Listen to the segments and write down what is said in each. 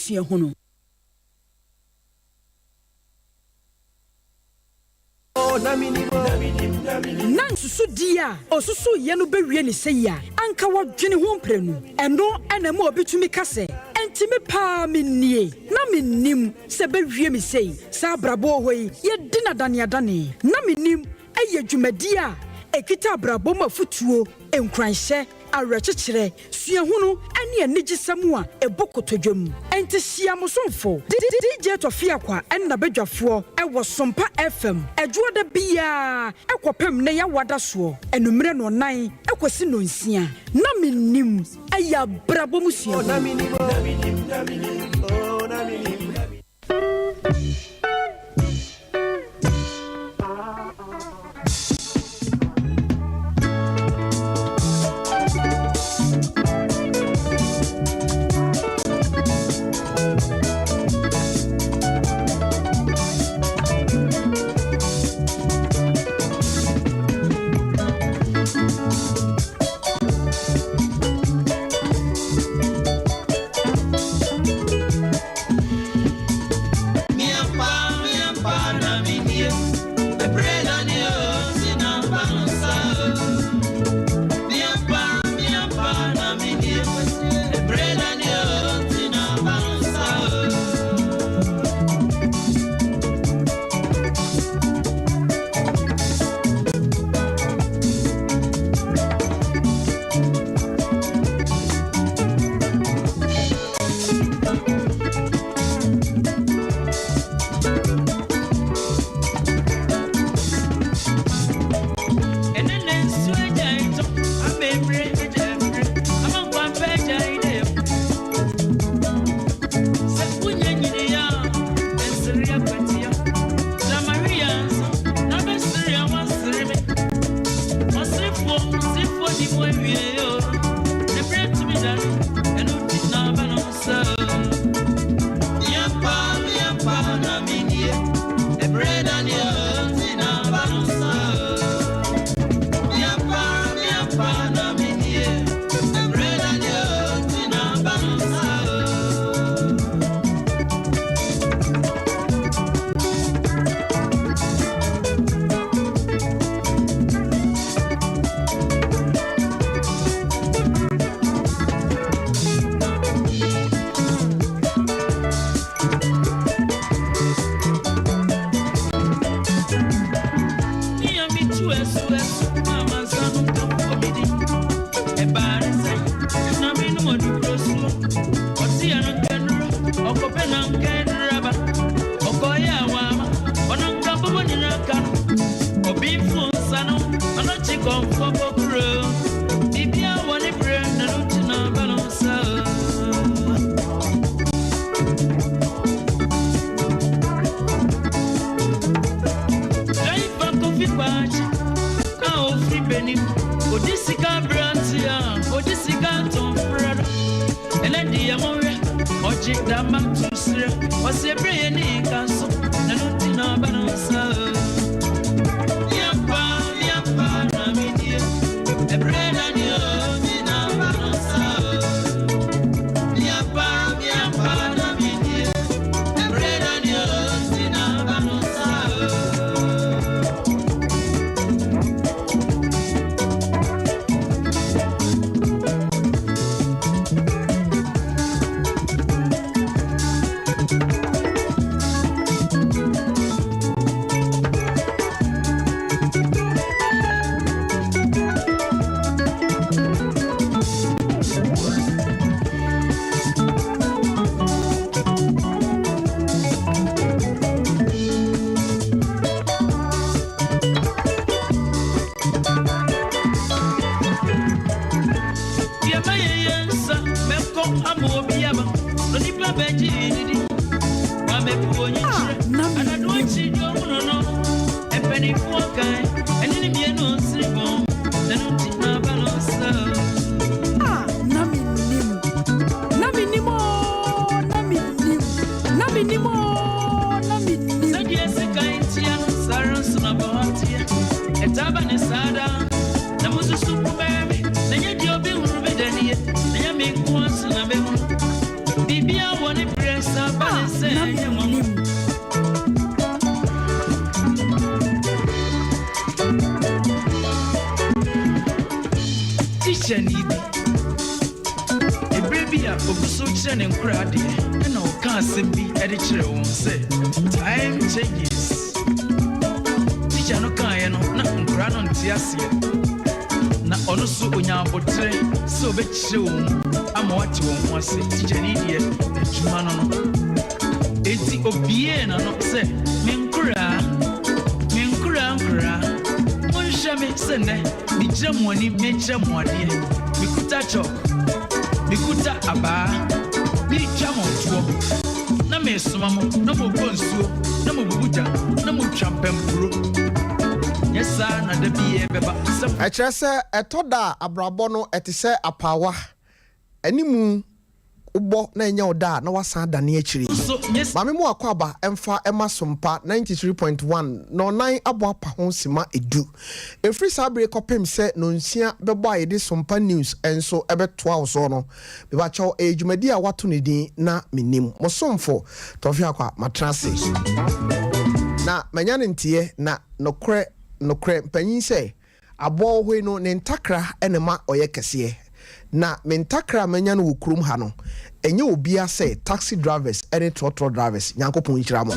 sua hono. Nansusu dia osusu ye no bewie ne seya anka wodwene ho mprenu eno enema obetumi kase entimi pa mennie na mennim se bewie me sei sa brabo hoi ye dina dane na mennim eye dwumadia ekita brabo mafutuo enkranhye awerechekere suahunu ene anigisam a ebokotodwam enti siamosomfo DJ Tofiakwa enna badwafo ewo Sompa FM ejuoda bia ekopem ne ya wada so enumere no nan ekosi no nsia na mennim aya brabo musua na mennim oh na mennim Menim, Odisika Brantia, Odisika Tom Brother, and then the Amore, Ojik Dama to Sir, was a brain in Castle, and Utina Banasa. Yampa, Namidia, a bread and you, Nina Banasa. Yampa, Namidia, a bread and you, Nina Banasa. Bibia one press Teacher need a baby up of social and crowdy, and no can't be editor won't say time changes. Teacher no kind, nothing grand on Tiasia. Na ono so onyabotre so be chiwo ama wati won ho ase teacher ni die adwuma no enti obie na no se menkura monhwa me se ne mi gyam ani me gyam ade mikuta chok mikuta aba mi gyam onto na me soma mo na mo bonsuo na mo bubuja na mo twampempuro. Yes, sir, na de biye beba. I trust etoda abrabono etise apawa. Animu ubo na enya oda na wasan da ne akiri. Mame mu akwaba emfa ema sompa 93.1 no 9 abo apa ho sima edu. Efri sabre kopem se no nsia bebo ayede sompa news enso ebetoa so no. Beba chaw ejumadi a wato ne din na menim. Mosomfo Tofiakwa matrase. Na manyane ntie na nokre panyin say abo hwe no ne ntakra enema oyekese na me ntakra manya no wukrum ha no enye obia say taxi drivers any trotro drivers nyankopon nhira mo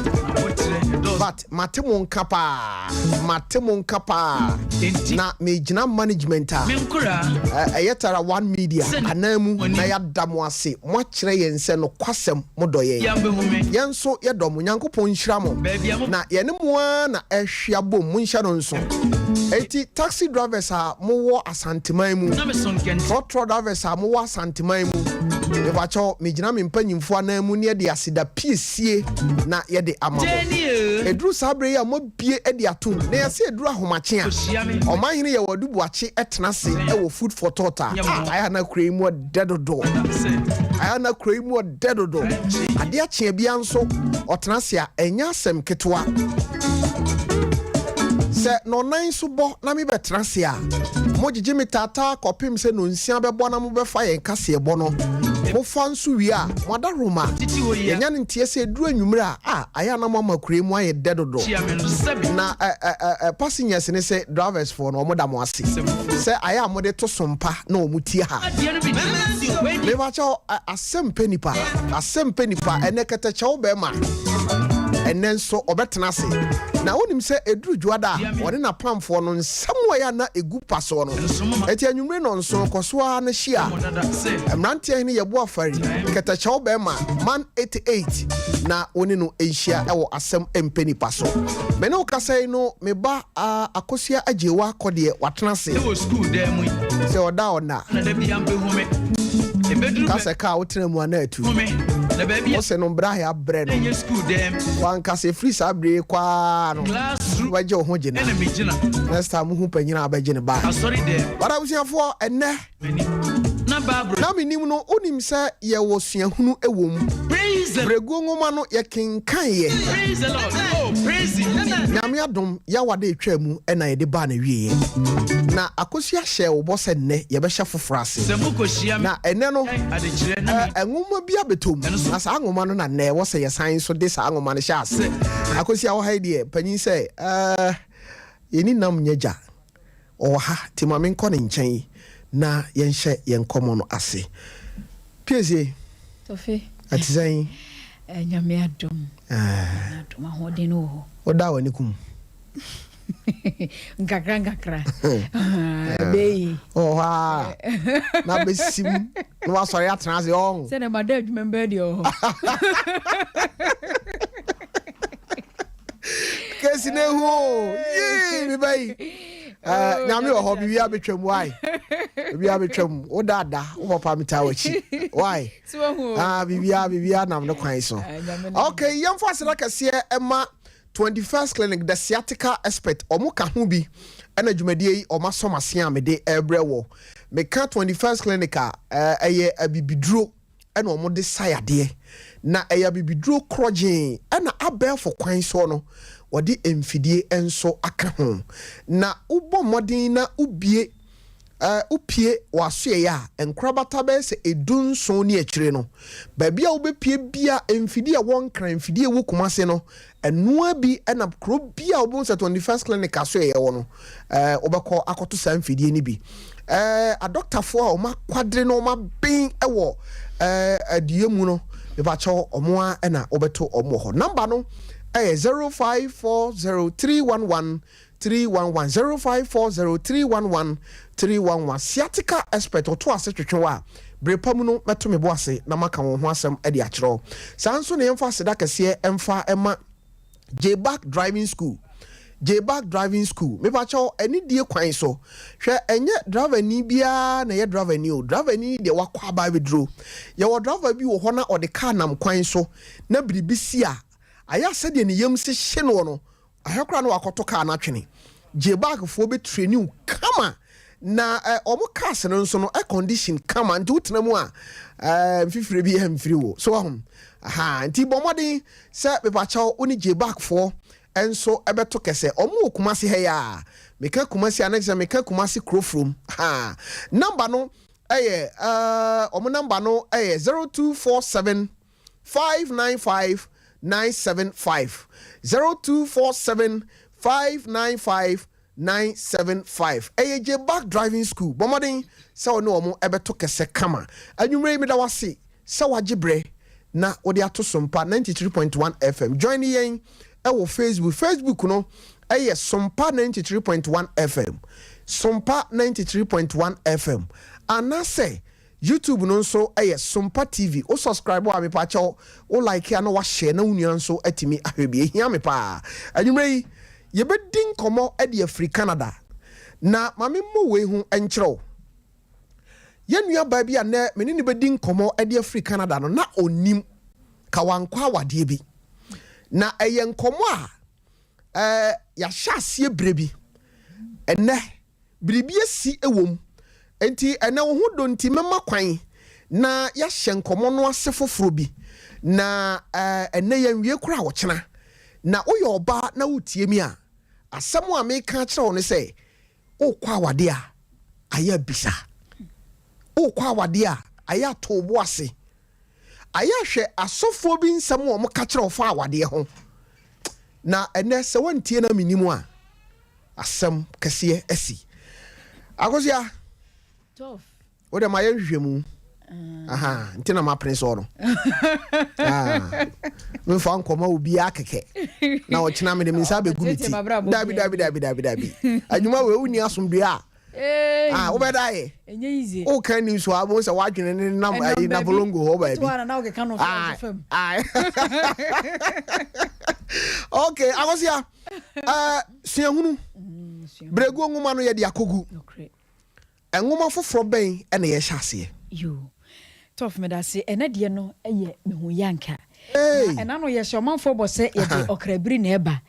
but matemon kapa na me gina management a ayetara one media anamu na yadamo ase mo kire yense no kwasem modoye yenso yedom nyankopon nhira mo na yene mo na ehwia bom mo nhya no nso eti taxi drivers a mo wo asanteman mu trotro drivers a mo wo asanteman mu me bacho me gina me mpanyimfo anamu ne de asida piesie na yede amabo edru sabre ya mo bie edi atum na yase edru ahomache a omahene ye wadubu ache etnase e wo food for thought aya na kremu dedodo ade ache bia nso otnase a enya asem ketwa se no nan so bo na me betrase a mo gigi metata kopim se no nsia bebo na mo befa yen kase ebo no mo fansu wi a mo da roma yenya ntie se duru anwumra a aya na mo makure mu aye dedodo na passengers ne se drivers for no mo da mo ase se aya mo de to sompa na o mutie ha me ba cha asem penipa ene kete cha be ma enen so obetena se na wonim se eduru juada woni na pamfo no nsamo ya na egu paso no eti anwumre no nso kosoa na hia emrante ahine yebo afari ketacha obema man 88 na woni no ehia ewo asem empeni paso me no kasai no me ba akosia ajewa akode watena se se oda ona na da bi ambe hume kase ka wotena mu ana atu na baby o se no bra ya bre no in school dem wan kase free sabre kwa no waje ho gina na me gina next time hu panyina abagine ba sorry dem bara busiafo enne na babro na menim no onim se ye wo suahunu ewom praise the bregu ngoma no ye kenkan ye praise the lord oh praise nyame adom ya wade etwa mu na ye de ba na wiye na akosia hye wo bo se nne ye be hye fofrase na enne no ngoma bia betom na sa ngoma no na nne wo se ye san so de sa ngoma no hye ase akosia wo haide panyin se yeni nam nyaja o ha timame nko ne nchen na yenhye yenkomo no ase pieze Tofi atizan nyame adom adom ahode no oda wani kum ngakra bei ha na besim no wasori atena se on se na madam member di o kesi ne ho ye mi bai nyame ho bibia betwam why bibia betwam o dada o papa mita wachi why bibia nam no kwan so okay yemfo asira kase ema 21st clinic the sciatica expert omuka hu bi ena dwumadie yi omasomase amede ebrewo meka 21st clinic eye abibiduro ena omode sayade na eye abibiduro krogen ena abelfo kwan so no wodi emfidie enso aka ho na ubo modin na ubie upie wasue ya enkrabata be se edun so ni akire no baabi a wobepie bia emfidi a won kran emfidi ewu kumase no enoa bi na kro bia obon se 21st clinic aso ye wo no obekọ akoto sa emfidi ni bi a doctor fo a o ma kwadre no ma bin ewo adie mu no me ba cho omo a na obeto omo ho number no 0540311311 0540311311 sciatica expert oto ase twetwewa brepa mu no meto me bo ase na maka wo ho asem e de akiro sanso ne emfa seda kese emfa ema J-Back driving school me ba cho eni die kwan so hwe enye driver ni bia na ye driver ni o driver ni de wakwa ba bedro ye wo driver bi wo ho na ode car nam kwan so na biribisi a aya sede ne yam se hye no no ahekra no wakoto car na twene J-Back fo be training kama na omo cars no nso no air condition kama nti utena mu a fifire bi hamfiri wo so nti bomodi se be ba cha oni J-Back fo enso ebeto kese omo kumasi he ya meka kumasi anexa meka kumasi crofrom number no omo number no 0247 595 975 0247 595 975 J-Back driving school bomodin se ono omo ebeto kese kama anwumre mi da wase se wagibre na odi atosompa 93.1 FM join yen ewo Facebook no Sompa 93.1 FM Sompa 93.1 FM anase YouTube no nso Sompa TV o subscribe wa me pa cha o like ya no wa share na unuan so atimi ahwebi ehia me pa anwumre ye bedin komo e de Afri Canada na mame mo we hu enkyerɛw ye nua ba bi ane me ni bedin komo e de Afri Canada no na onim ka wankwa wade bi na eyen komo a ya hyasie brebi ene bribi esi ewom enti ene wo hu do nti mema kwan na ya hye komo no ase foforo bi na ene ya nwie kura wo kyena na oye oba na wotie mi a asɛm a me ka kyerɛ wo ne sɛ o kwa wade a aya bisa o kwa wade a aya to bo ase aya hwɛ asofo bi nsɛm wo mo ka kyerɛ wo fa wade ho na ene se wontie na minimu a asɛm kɛseɛ asi akosia tof wo de ma yɛ hwehwɛmu ntina ma prince ono me fa nkoma obi akeke na o china me de minsa be gumiti dabi adwuma we uni asomdwe a wo be dai enye easy o kan ni so abo se wadwene ne nam ayi na bolongo ho ba bi na o ke kan no fam okay akosia siahunu bregu nguma no ye de akogu nguma foforo ben na ye hyase yo tof me da se ena de no eye me hu yanka ena no ye shomanfo bo se ye de okrabiri na eba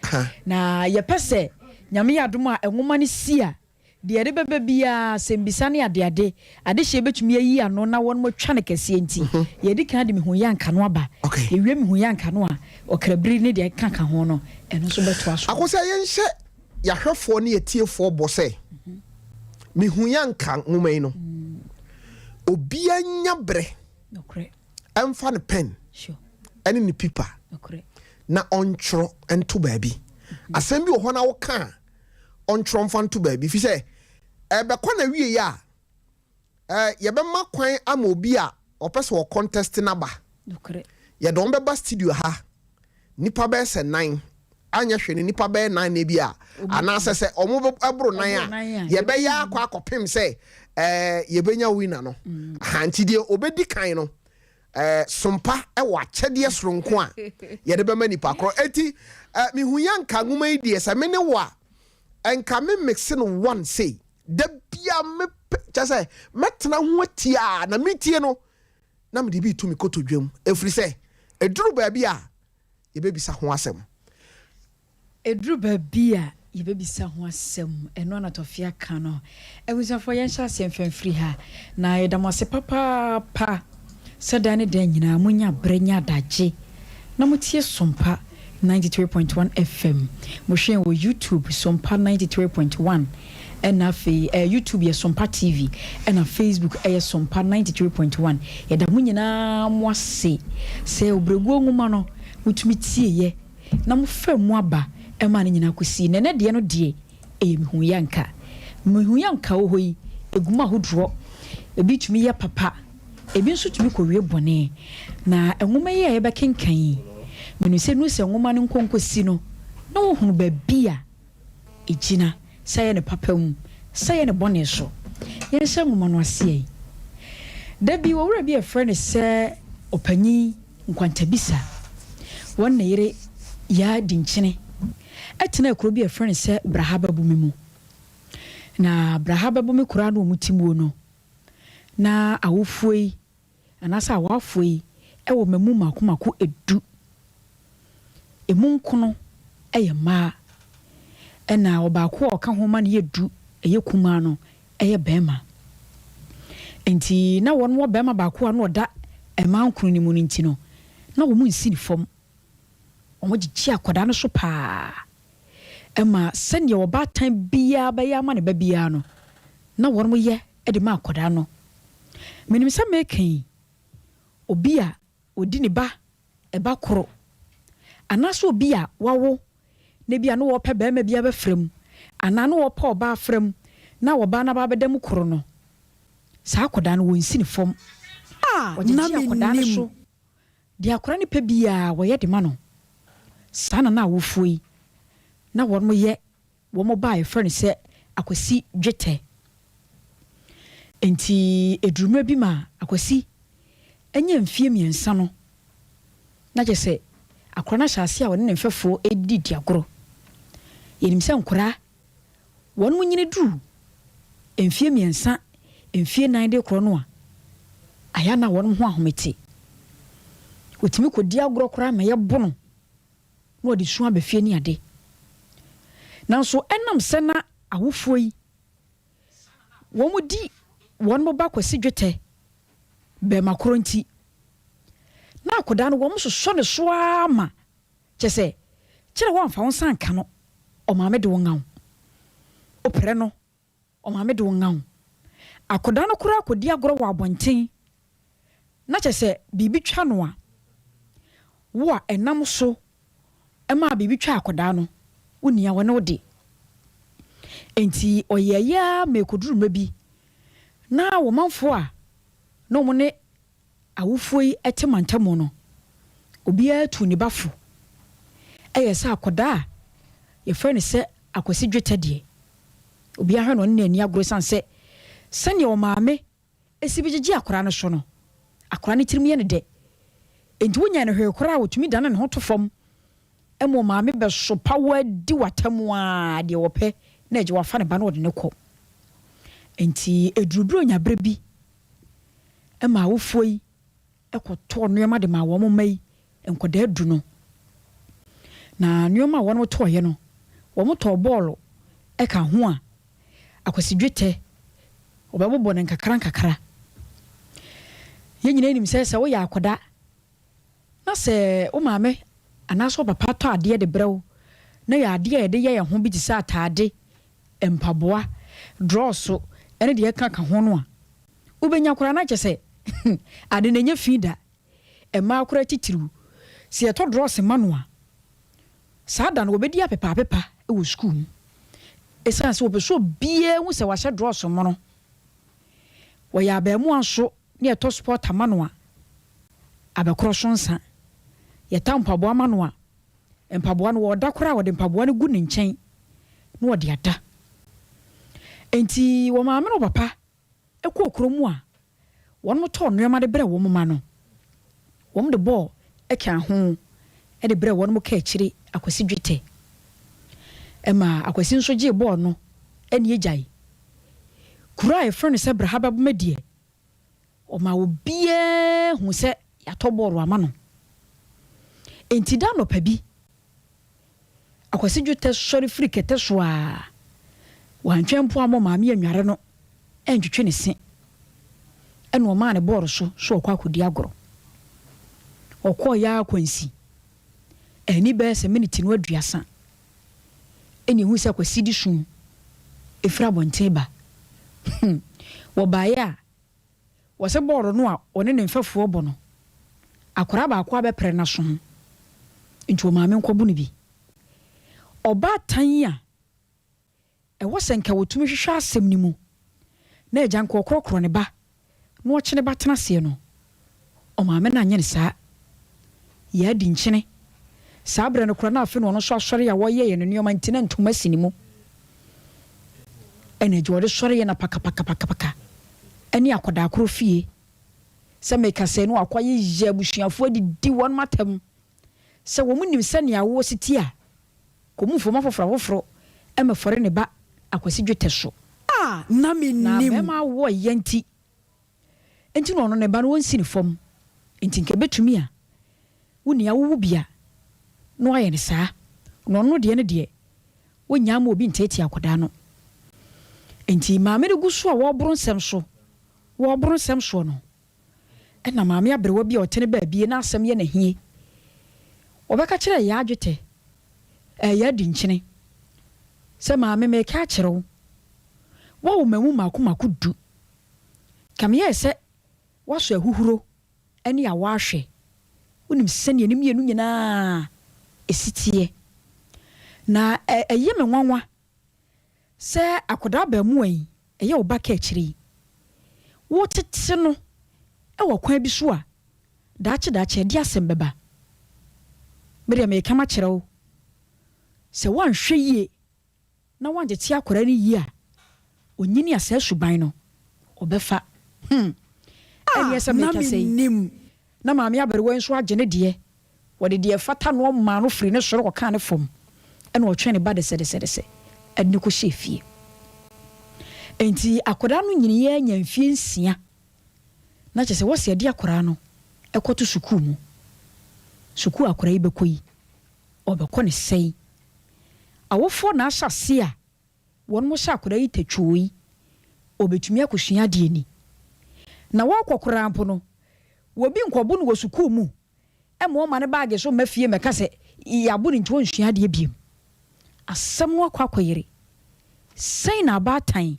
na ye pese nyame yadom a nguma ne sia de ere bebe bia sembisa ne ade hye betumi ayi ano na won mo twa ne kase enti ye di kan de me hu yanka no aba ye wie me hu yanka no a okrabiri ne de kanka ho no eno so beto aso akosa ye nhye ya hwefo ne yetiefo bo se me hu yanka nguma yi no obia nya bre emfa ne pen ene ne paper na ontro ento baabi asem bi wo ho na wo ka ontro mfa nto baabi fi se ebe kwa na wie ya ye be ma kwan ama obi a opese wo contest na ba ye don be ba studio ha nipa be se 9 anya hwene nipa be 9 na bi a ana se omo abro 9 a ye be ya akwa akopem se ye benya winner no hanti de obedi kan no sompa wa kyede soronko a ye de be ma nipa kro eti mi hu yanka nguma yi de se me ne wa enka me mixing one say da bia me cha say metena ho atia na metie no na me de bi tu mi koto dwam efri se eduru ba bia ye be bisa ho asem eduru ba bia ye be bisa ho asem eno na Tofiakwa no ewusafo ye nhyɛ asem famfiri ha na ye damase papa pa sada ne dan nyina munya brenya daje na mutie sompa 93.1 FM mo hwe wo YouTube sompa 93.1 ɛna fe YouTube yɛ Sompa TV ɛna Facebook ɛyɛ Sompa 93.1 yɛda mu nyinaa mo ase sɛ obregu nwuma no mutumi tie ye na mo fa mu aba ɛma ne nyina kosi ne ne de no de ɛyɛ mehu yanka wo hoyi eguma hodro ebi tumi yɛ papa ebi nso tumi kɔwie bɔne na nwoma yɛ yɛbɛkenkan menu sɛ nu sɛ nwoma no nkonkosi no na wo hunu ba bia ejina sɛ ne papa mu sɛ ne bɔne so yɛn sɛ nwoma no ase yi da bi wo wura bi e friend sɛ opanyi nkwantabisa won na yere ya dinkyene etena akuro bi e friend sɛ brahaba bu mu na brahaba bu me kura no mutimuo no na awofoi anasa awafoi ewo memu makomako edu emunkono eye ma ena obaako oka ho ma ne yedu eye kuma no eye bema enti na won wo bema baako a no oda emankunu ni mu nti no na wo mu nsini fom omo gigi akoda no so pa ema sene wo batan bia ba ya ma ne ba bia no na won mo ye e de ma akoda no menim sɛ mekan obi a odi ne ba e ba koro anaso obi a wawo ne bia no wo pɛ ba ma bia ba frem ana no wo pɛ oba frem na wo ba na ba bedam koro no saa akoda no wo nsini fom na akoda no so di akora ne pɛ bia wo ye de ma no saa na wo fuyi na won mo ye wo mo ba e friend sɛ akwasi dwetɛ enti eduruma bi ma akwasi enye mfie miensa no na je se akora na hyase a won ne mfefo edidi agoro yenim se nkora won mo nyine duru mfie miensa mfie nan de kro no a aya na won ho ahomete otimi kodi agoro kora ma ye bono na odi so abafie ni ade nanso enam se na awofo yi wo mo di won mo ba kwasi dwetɛ be makoro nti na akoda no wo mo so ne so ama kyese kire wo amfa won sanka no o maame de won ngawo o pere no o maame de won ngawo akoda no kura akodi agoro wa abonten na kyese bibi twa no a wo a enam so ema bibi twa akoda no unia wone ode enti oyaya mekoduru mabi na wo manfo a no mo ne awofoi etemantamo no obi atu ne bafo eyesa akoda ye frɛ ne sɛ akwasi dwetɛ de obi ahwe no ne ani agoro sanse sane o maame esibigigi akora no so no akora ne tirim ye ne de enti wonya ne hwe kora wotumi dana ne ho to fam emo maame be so pawa di watamu a de wopɛ na eje wafa ne ba no de ne kɔ enti edurubro nya brebi ema awofoi ekoto nneoma de ma wo mai enkoda adu no na nneoma wo no to ye no wo mo to ball eka ho a akwasi dwetɛ obɛbobɔ ne nkakra ye nyina nim sɛ wo ya akoda na sɛ o maame anaso papa to ade de brew na ya ade ye de ye ho bi ti sa ataade empaboa drosso ene de ka ho no a ubenya kora na kyese ade na nya fida ema kora titiru se eto drosso manua sa da no obedi apepa e wo school esan se obeso bie hu se wa hye drosso mo no wo ya ba mu anso ne eto sport manua abekoro so nsa yeta mpaboa manua mpaboa no wo da kora wo de mpaboa no gu ne nkyɛn no wo de ada enti wo maame no papa ekɔ okromu a won mo to nneema de brɛ wo mama no won de ball eka ho e de brɛ won mo ka akire akwasi dwetɛ ema akwasi nso gye ball no ene yegyae kura e friend sɛ brahaba bumedie o ma wo bie hu sɛ ya to ball ama no enti da no pa bi akwasi dwetɛ sɔre firi kete so a wantwempo amo maame anware no entwetwe ne se ene o ma ne ball so okwa akodi agoro okọ ya kwansi eni be se minute no aduasa eni hu se akwasi di sun efra bonteba wo baaya wo se boro no a one ne mfafo obo no akora ba akwa be pre na so nti o maame nkobu ne bi oba tan a wo senka wotumi hwehwe asem ni mu na agya nko korokoro ne ba no ochene ba tena se no o maame na anye ne saa ya di nchene saa bre no kora na afi no so asore ya wo ye ne nneoma ntina ntoma sini mu ene jode sore ye na paka eni akoda akoro fie se meka se no akwaye ye abusuafo di won matam se wo munim se ne awo siti a komu fo mafoforo emefore ne ba akwasi dwete so na menim na be ma wo yanti enti no ne ba no wonsi ne fom enti nke betumi a woni awo bia no aye ne saa no de ne de wonya ma obi nteti akoda no enti maame de guso a wo boro nsem so no ena maame abrewa bia otene ba bie na asem ye na hie obeka kire ya adwete ya di nchene se maame me ka kire wo mamu maku du kam ye se waso ahuhuro ene ya wahwe wonim sene ne mienu nyina esitie na eye me nwanwa se akoda ba mu an eye wo baka kire wo tete no wo kwan bi so a daache de asem beba mere me kama kire wo se wanhwe yie na wanje ti akora ni yie a onyini asa suban no obefa eni esa me ka sei na maame aberewa nso agene de wode de fata no ma no firi ne soro ka ne fom ena o twene ba de se eni ko shefie enti akoda no nyini ye nyamfie nsia na chese wo se de akoda no ekoto suku mu suku akoda ibekoyi obekɔ ne sei awofo na asase a won mo sha akoda yi tatwoi obetumi akosua de ni na wakokora ampo no wobi nkobu no wosuku mu emo ma ne baage so mafie meka se yabu ni nti wonsua de biem asem no akwakoyere sei na abatan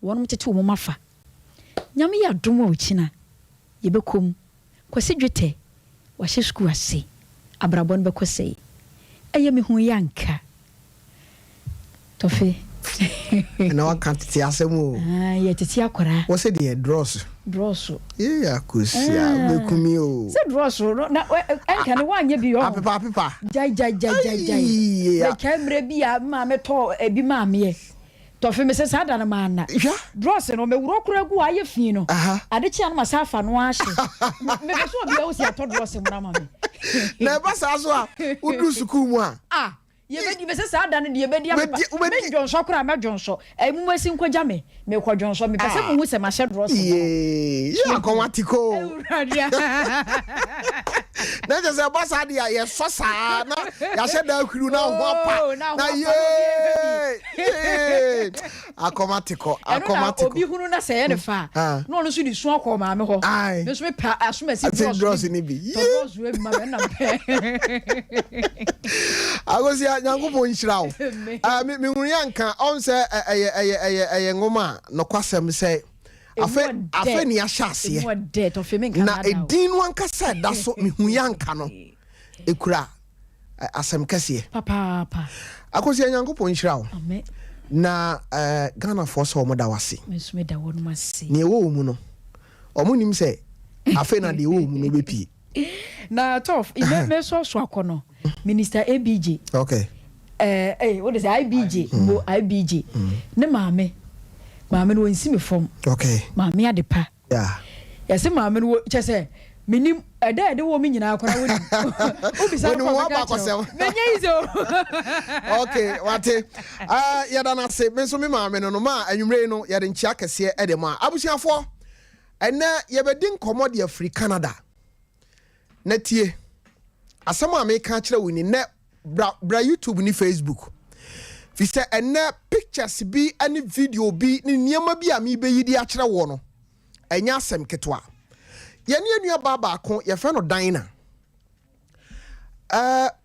won mo tete wo mafa nyame ya domo ochina yebekom kwase dwete wahye suku ase abrabon bekosei eye me hu yanka Tofi na wakantiti asemu ye titi akora wo se de dross yeah akusia bekumi o se dross na enka ne wanye bi yo apepa jai be kamre bi a ma meto ebi ma me Tofi me se sada na mana dross no me wuro kura gu aye fi no ade chia no masafa no ahye me be so bi a wo si ato dross mu na ma me na ba sa so a udu suku mu a ye be se sada ne de be dia me jonso kura me jonso emu masi nkwaja me ko jonso me pese mu se ma she dross ya konwatiko na je se ba sa dia ye so sa na ya she da akuru na ho pa na ye akomatiko obi hunu na se ye ne fa no no so di su akoma me ho me so me pa asomasi dross ni bi dross we ma me na pe agosia nyangopo nhyirawo me hunu yanka on se eye ngoma no kwasem se afe ni ahase na edin no anka se da so me hunu yanka no ekura asem kase papa agosia nyangopo nhyirawo amen na Ghana for so mo da wase me da won mase ne wo mu no omunim se afe na de wo mu no bepi na tof me so akono Minister ABJ okay what is IBJ bo IBJ ne maame no wonsi me fom okay maame adepa yeah yesi maame no chese menim ede wo me nyina akora woni obi sa ko ka menye izo okay wate yada na se me so me maame no ma anwumre no yade nchia kese ede ma abusuafo ene yebedi nkomo de Afri Canada na tie asama America kire woni ne bra YouTube ni Facebook fi se ene pictures bi ani video bi ni niema bi ami be yidi a kire wo no enya asem ketwa ye ne anua baba ko ye fe no Dina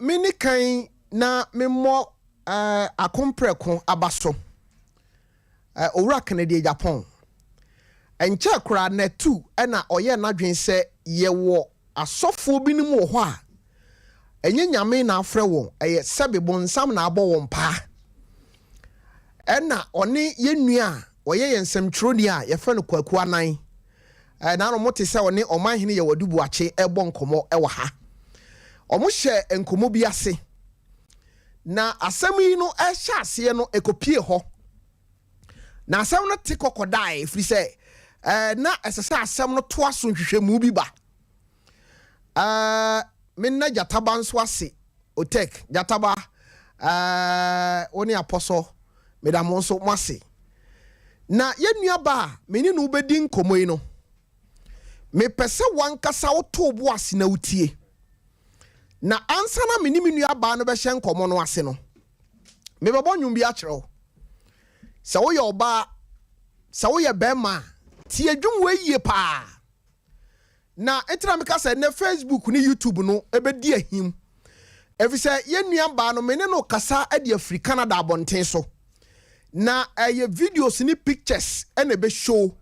mini kan na memmo akompreko abaso owura Canada Japan enche kura na tu na oye na dwen se ye wo asofo bi ni mu ho a enye nyame na afrɛ won eye sebebo nsam na abɔ won pa na oni yenua oye yensem tweroni a ye fa no kwaku anan na no mote se oni oman hene ye wadubu ache ebɔ nkomo ewa ha omo hye nkomo bi ase na asɛm yi no ɛhyɛ ase no ekopie hɔ na asɛm no te kokodai firi sɛ na ɛsɛ asɛm no to aso nhwehwɛ mu bi ba minna jataba nso ase otek jataba oni aposo medamo nso mwase na yenua ba meni no bedi nkomo yi no me pese wankasa woto bo ase na utie na ansa na meni menua ba no be hye nkomo no ase no me bebo nwum bi a kyerɛw sɛ woyɛ oba sɛ woyɛ bɛma tie dwum we yie pa na etra me ka sɛ na Facebook ni YouTube no ebedi ahim efisɛ yenua ba no meni no kasa ade Afri Canada abonten so na ye videos ni pictures ene be show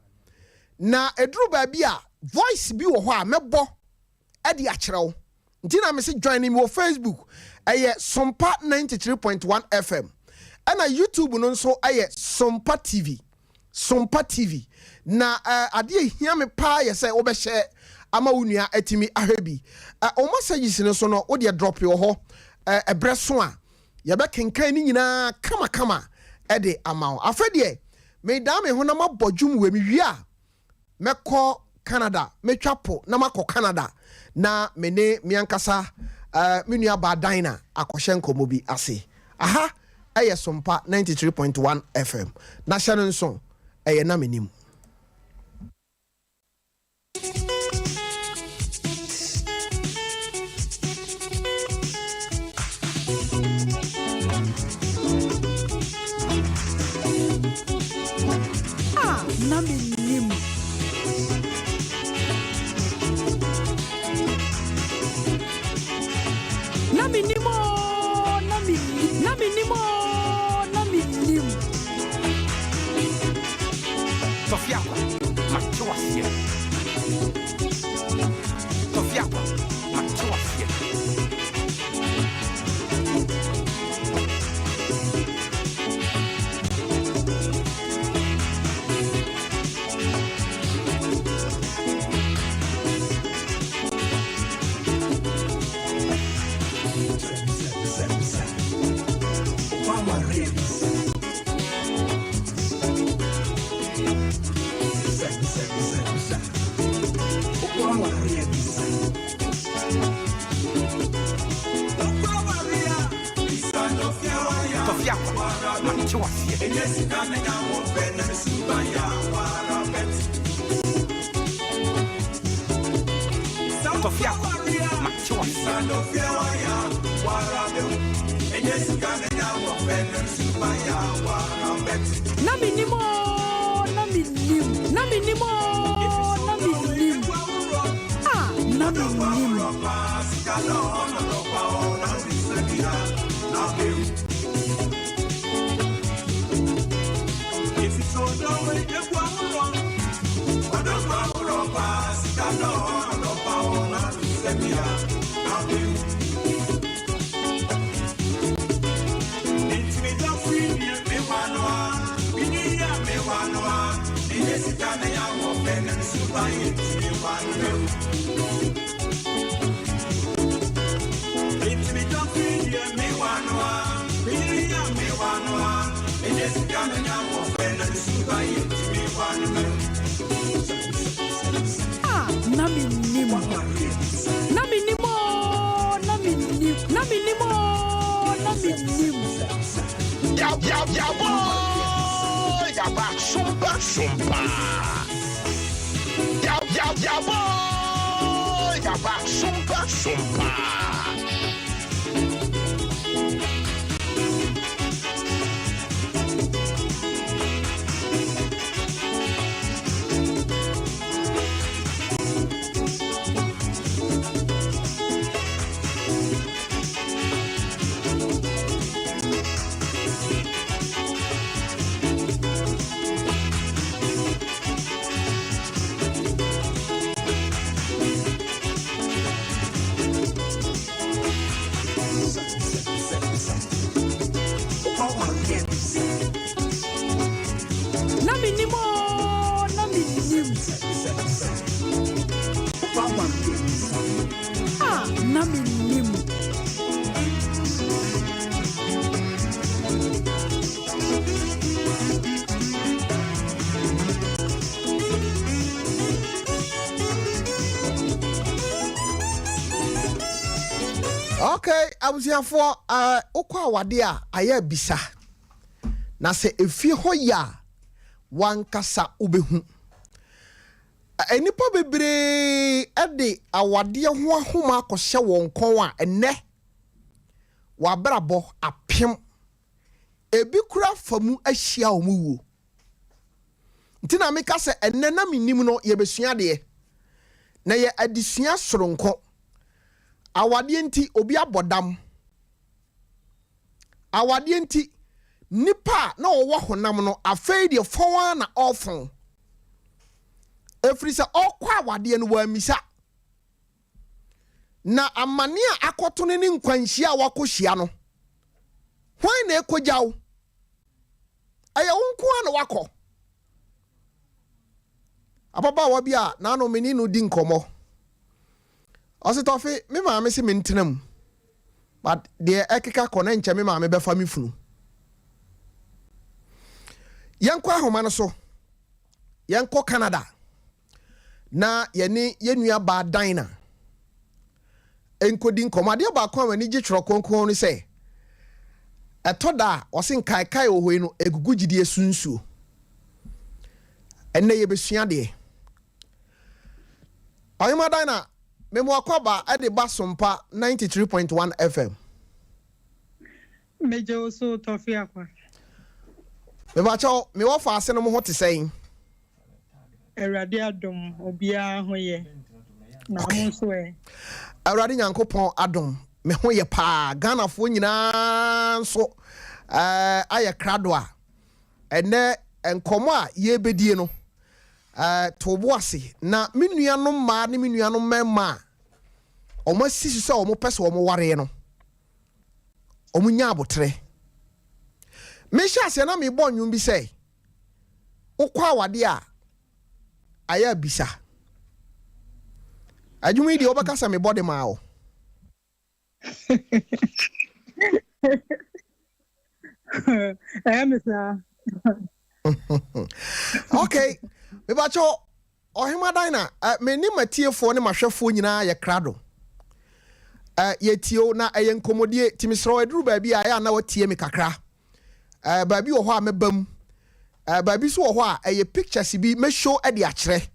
na eduru ba bi a voice bi wo ho a mebo ade a kyerɛw ntina me se join me wo Facebook Sompa 93.1 FM ana YouTube no nso Sompa TV na ade hia me pa ye se wo be hye ama wonua atimi ahwebi o messages no so no wo de drop yo ho ebreso a ye be kenkan ni nyina kama ede ama afede me da me ho na mabodwum we me wi a mekọ Canada metwapo na makọ Canada na mene miankasa menua ba dina akọhye nkomo bi ase aha Sompa 93.1 FM na hye no nso na Menim na Menim na Menimo na Menim Tofiakwa machoasie Tofiakwa machoasie Na minimo, na minim. Ah, na minim. Okay, abusiafo okwa awade a aya bisa. Na se efie ho ya wankasa obehu. Enipa bebre ede awade ho ahoma akɔhye won kon a ene wabrabo apem ebi kura famu ahia omuwo. Ntina meka se ene na minim no ye besua de na ye adisua soronko. Awade nti obi abodam. Awade nti nipa na owo honam no afei de fowa na ofon. Efri se okwa awade no wa misa. Na amane a akoto ne nkwanhia wakohia no. Hwan na ekogyaw? Aya wonko na wako. Ababa wa bia na no meni no di nkomo. Ose Tofi, me maame se mentenam. But the ekeka kona nche me maame befa me funu. Yanko ahoma no so. Yanko Canada. Na yeni yenua ba dina. Enkodi nkomade ba kwa wani gi tworo konkon no se. Etoda ose nkai ohoi no egugu gidie sunsuo. Enne ye besua de. Ayuma dina Memo akwaba ade basompa 93.1 FM. Meje oso Tofiakwa. Mebacho me wo fa ase no mo hote sein. Erade adom obia hoye. Na mo so e. Awurade Nyankopon adom me hoye pa Ghana fo nyina so aye krado a ene enkomo a ye bedie no tobo ase na menuanom ma ne menuanom mema omo sisi so omo pese omo ware no omo nya abotre me sha ase na me bo nwum bi sei ukwa awade a aya bisa adwumi di obakasa me body ma o Okay, mebacho ohima dina meni matiefo ne mahwefo nyina ye krado yetio na eyenkomodie timisro eduru baabi a ya na watie me kakra baabi wo ho a mebam baabi so wo ho a eye pictures bi me show e de akere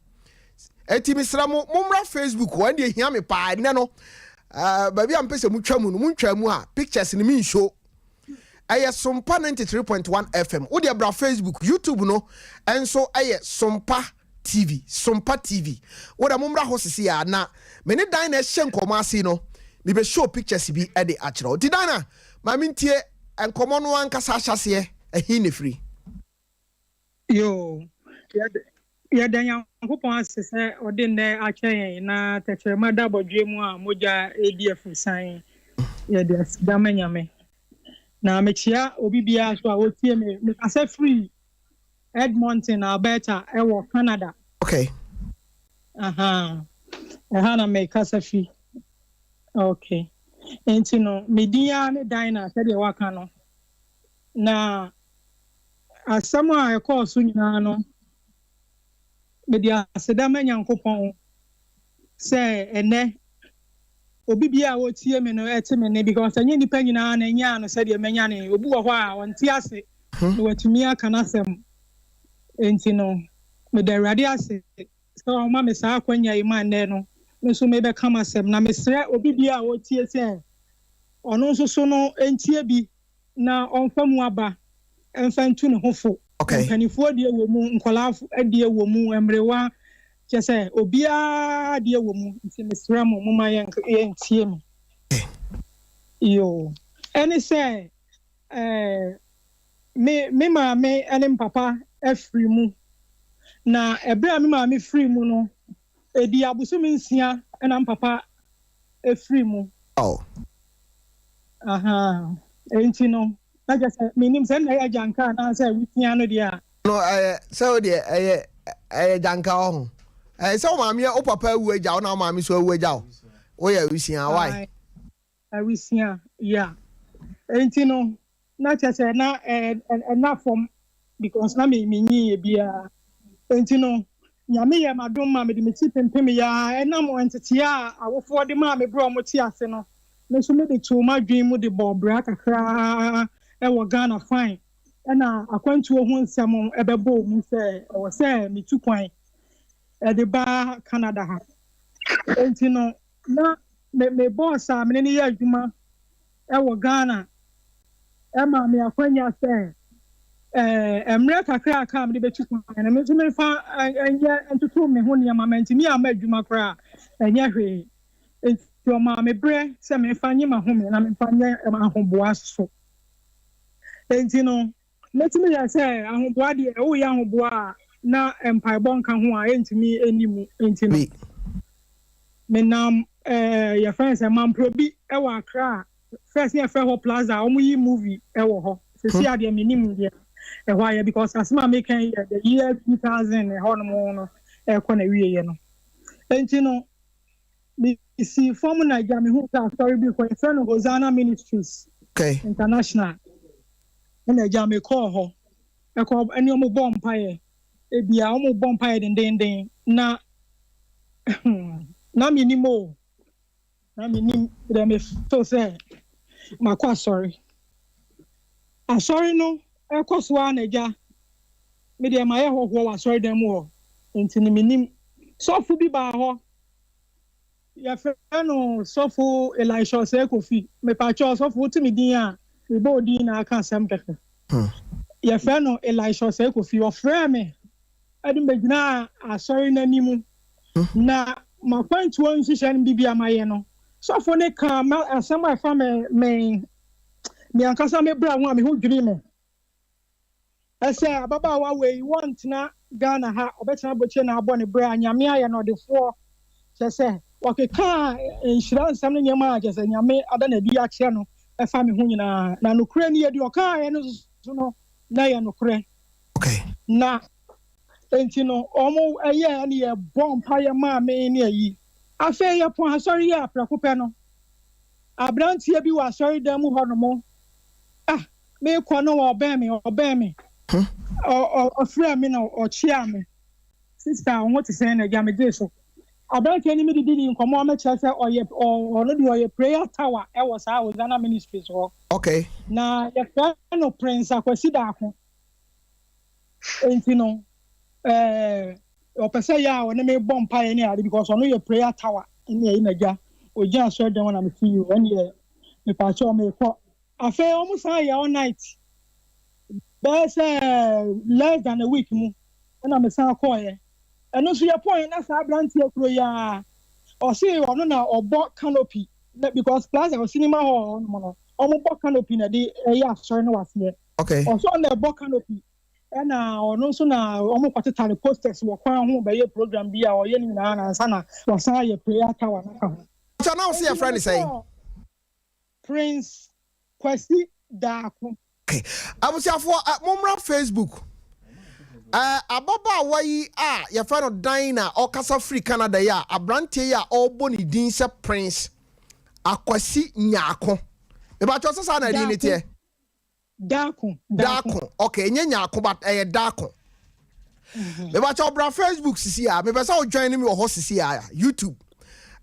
timisra mo mumra Facebook wan de hia me pa ne no baabi am pese mutwa mu a pictures ni me show aye Sompa 93.1 FM wo de bra Facebook YouTube no enso aye Sompa TV wo da mumra ho sisi ya na me ne dan na hye nkomo ase no me be show pictures bi e de akere ti dan na ma mentie nkomo no ankasa ahyase ehi ne free Yo ya dan Yankopon asese ode ne akyen na techere mada bodwe mu a moja ADF san ya de damanyame na mechia obibia so a wotie me kase free Edmonton Alberta ewo Canada. Okay. Na me kase free. Okay. Enti no media ne dina said e waka no. Na asama e course nyina no. Media sedama Nyankopon say ene obi bia wotie me no etime ne because anya nipa nyina na nya no said e menya ne obi wo ho a wonte ase no watumi aka nasem enti no me da rade ase so ma me sa akwanya ima ne no nso me be kama sem na mesre obi bia wotie se ono nso so no entie bi na onfamu aba enfantu ne hofo kanifo de wo mu nkwalafo de wo mu emrewa chese obia de wo mu nti mesra mo mama yentie me yo ene say me maame ene papa afri mu na ebra me maame free mu no edi abusumi nsia ena papa afri mu Enti no na just menim say na ya janka na say witia no dia no so de janka ho so maame o papa wu agya o na maame so wu agya o ya wisia why wisia yeah enti no na just na na from because na me nyi bia enti no nyame ye madom ma me de meti pempem ya enam entete a awofo de ma me bro mo ti ase no me so me de tuma dwen mu de bobra kakra e wo Ghana fine na akwantu ho nsem ebebo mu se wo se me tu kwan e de ba Canada ha enti no na me boss a me ne ye adwuma e wo Ghana e ma me akwanya se emre kakra aka me de betu kwan na me so me fa anya entutu me ho ne mama enti me ama adwuma kra anya hwe enti o ma me bre se me fa nyima ho me na me fa nya ahoboa so enti no metimi ya se ahoboa de o ya ahoboa na empire bon ka ho a enti mi enimu enti no me nam ya friends e man probi e wa akra first year fair plaza o mu yi movie e wo ho se si ade Menim de why because as my making the year 2000 no na wiye no enti no me see form na ja me hu ka story bi ko friend of Hosanna Ministries international na ja me call ho e ko eni o mo bomb paye e bia o mo bomb paye den na na Menim dem me so say makwa sorry no ekoswa na ja me de ma ye ho wa sorry dem ho enti ni Menim sofu bi ba ho ya fe no sofu Elisha se kofi me pa cho sofu ti mi din a me bo din na aka sam keke ya fe no Elisha se kofi o frɛ me adi me gina a sorry na nimu na ma point one nhihye bibia ma ye no sofu ne ka ma asam afa me ankasa me bra ho a me ho dwiri me ese ababa wa we want na Ghana ha obetina boche na abo ne bra nyame aye no de fo se okeka insurance sam ne nyama aje se nyame ada na bi akye no e fa me ho nyina na no kure ne ye di oka aye no so no na ye no kure na enti no omo aye ne ye bomb pa ye ma me ne ayi afa ye pon asori ye aprakope no abrantie bi wa asori dan mu ho no mo me ko no obe me o frɛ me na o chia me sister what is saying na me dey so abrantie ni me didi nkomo ma cha say o no di oye prayer tower e was our Ghana Ministries ho na ye friend no Prince Akwasi Daako enti no o pese ya o ne me bomb pa ye ni ade because o no ye prayer tower ni e na ja o ja so dem na me see you when ye me pa cho me ko afa o mu say all night but less than a week mu na me san call ye eno so ye point na sa brantie kro ya o say ono na obo canopy because plaza o cinema hall no omo bo canopy na de ya sorry no wase o so na bo canopy na ono so na omo kwateta posters wo kwan ho be ye program bi a o ye ni na ansa na o san ye prayer tower na ka ho so now see your friend is saying Prince Kwasi Daako abusiafo momra Facebook ababa wayi ya fa no dan na okasa free Canada ya abrante ya obo ni din se Prince Akwasi Nyaako e ba cho sasa na din ne tie Daako okay nye Nyaako but Daako me ba cho bra Facebook sisi ya me pesa o join me ho sisi ya YouTube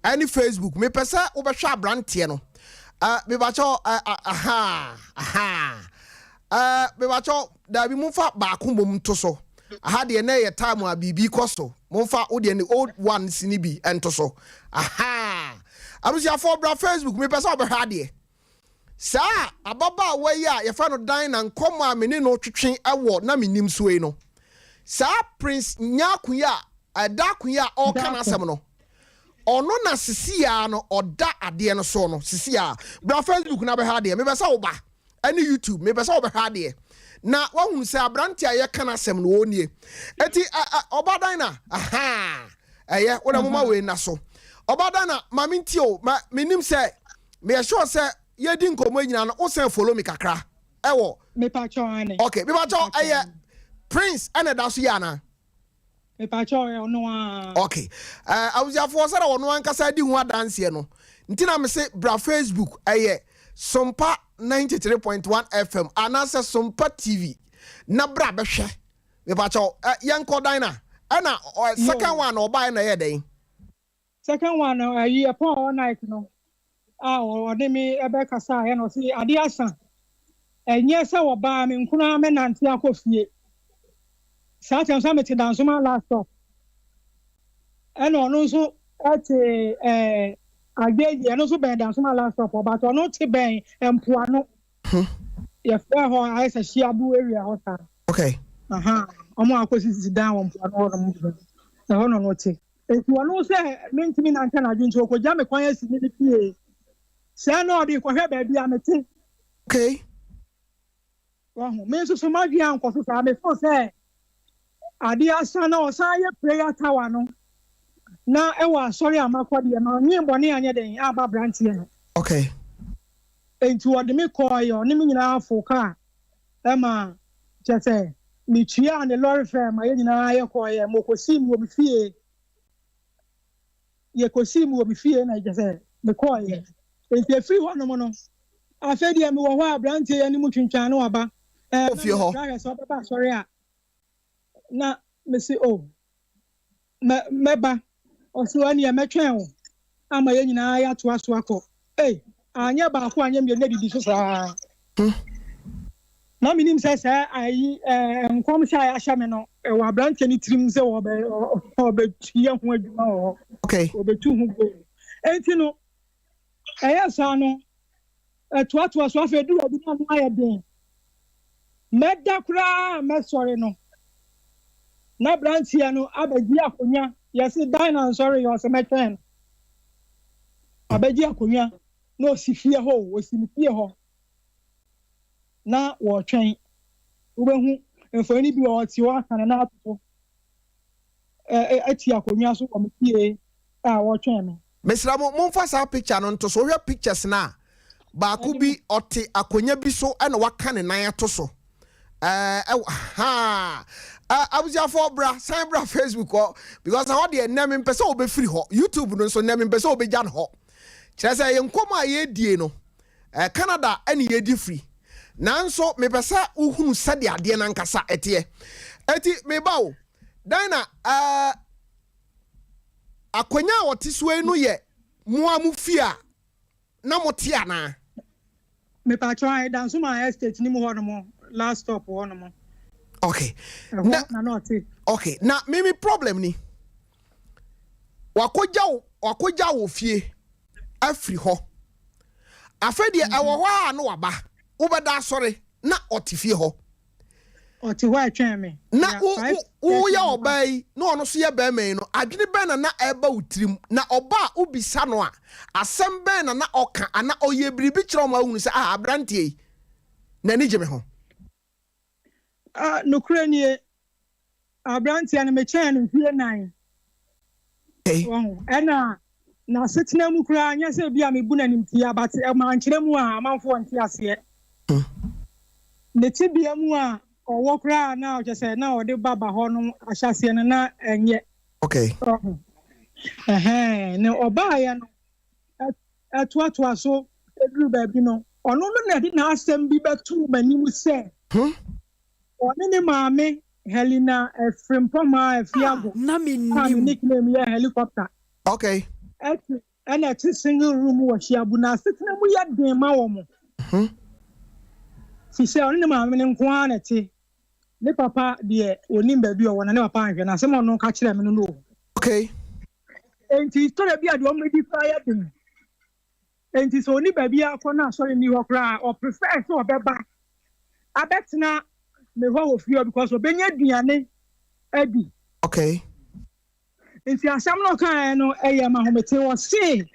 any Facebook me pesa o be hwa abrante no me ba cho me ba cho da bi mu fa ba ko bom to so aha de na ye time a bibi kosto mu fa o de ni old ones ni bi ento so abusia for bra Facebook me pesa obehwa de sa ababa wayi a ye fa no dan na nkomo a me ni no twetwe ewo na Menim suwe no sa Prince Nyaako ya Daako ya o kana asem no ono na sisia no oda ade no so no sisia bra Facebook na behwa de me pesa oba any YouTube me pesa obehwa de na wahunu se abrante aye kana asem no wonie eti obadan na eye wona mama we na so obadan na mamintio Menim se me sure se ye di nkomo nyina no wo sen follow me kakra ewo me pa cho ane okay me pa cho Prince ene da so ya na me pa cho no a okay awuziafo sara wono ankasa di hu adanse no ntina me se bra Facebook Sompa 93.1 FM anasa Sompa TV na bra behwe me pa cho yanko dina ana second one obai na ye den second one ayi upon all night no o de me ebe kasa he no si ade asa enye se wo ba me nkuna me nante akofie sa tem sa me ti dan so ma last stop eno no so ati agbeji eno so ben dan so ma last stop but ono ti ben empoano ye fa ho ai sa shiabu area ho sa okay omo akosisi dan wo empoano no mo no ti enti wono se mentimi na nka na dwunto ko ja me kwan asi ni pie se no odi ko hwe ba bia mete okay wahu me so ma dwi an ko so sa me fo se ade asa na o sa ye prayer tower no na e wa sorry amakode no nyi mbone anye den aba branch ye okay enti wode me call yo ni me nyina afo ka e ma chese mi tua ne lorry fare ma ye nyina ye call ye mokosi mi obi fie ye kosi mi obi fie na chese me call ye enti free ho no mo no afedi me wo ho branch ye ni mu twintwan no aba ofie ho sorry na me say meba oso ani e metwen wo ama ye nyina ya to aso akọ anya ba ko anya me na didi so saa na minim say ayi nkom sha ya sha me no wa branch ni trim say wo be tia ho adwuma wo okay obetu ho go enti no sa no to aso afedu adi na no aye den meda kura me sorry no na branch ya no abaji akonya yesi dine sorry yo se metwen abaji akonya no sifie ho osimfie ho na wo twen ubehu enfoni bi wo ti wa kan na ato ati akonya so komfie wo twen me mesra mo fa sa picture no nto so hwe pictures na ba ku bi ote akonya bi so na waka ne nan ato so abuziafo bra sign bra Facebook ho because na what the name mpese obe free ho YouTube no so name mpese obe jan ho kire say yenkom a ye die no Canada ani ye di free nanso mepese uhunu sade ade na nkasa etie eti me bawo dan na akonya wote so enu ye mo amu fia na mote ana me pa try dan so my estate ni mo ho no mo last stop ho no mo okay okay na mimi problem ni wakoja wo fie afri ho afedie ewo ho a no waba ubeda sori na otifie ho oti wa atwen me na wo ya obai na ono so ye ba mai no adwene ben na eba utrim na oba ubisa no a asem ben na oka ana oye biribi kire o ma hunu se abrantie na ni jeme ho no kranie abrantia na mechen no hie nan ena na setena mu kra anya se bia me bu na nimtia but e ma nkyere mu a amanfo nti ase ne tibia mu a owo kra na o jese na o de baba ho no ahyase na enye okay ne oba ya no atoa so eduru ba bi no ono no na di na asem bi betu manim se oni ni maame Helena Frimpoma Efiago na Menim nickname ya helicopter okay and a single room was shiabu na sitna mu ya den ma wo mo si se oni ni maame ni nko anete ne papa de oni ba bi o wona ne papa anhwe na se mo no ka kire me no okay enti story bi ade o medi fa ya den enti so oni ba bi akona sorry ni ho kra o prefer so obeba abetna me ho ofio because obenya duane adi okay nti asam no kan no ma homete wo se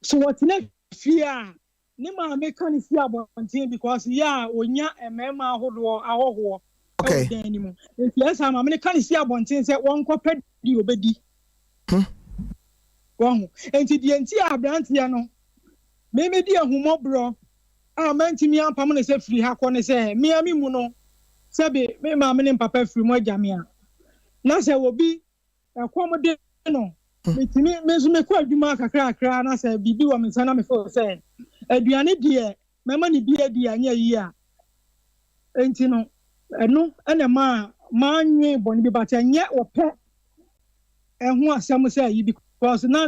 so what na fia ni ma me kan fia bontin because ya onya emema ahoho okay nti asam ma me kan fia bontin se won kopɛ di obedi nti die nti abrantia no me di ahumobro a mantimi ampam ne se firi ha kɔ ne se me ami mu no se be me ma me ne papa firi mo agame a na se obi akom de no metimi me so me kɔ adwuma kakra na se bibi wo me sana me fo se aduane die mema ne bi adi anya yi a enti no eno ena ma nwe bɔne bi but enye wɔpɛ ɛho asɛm sɛ yi because na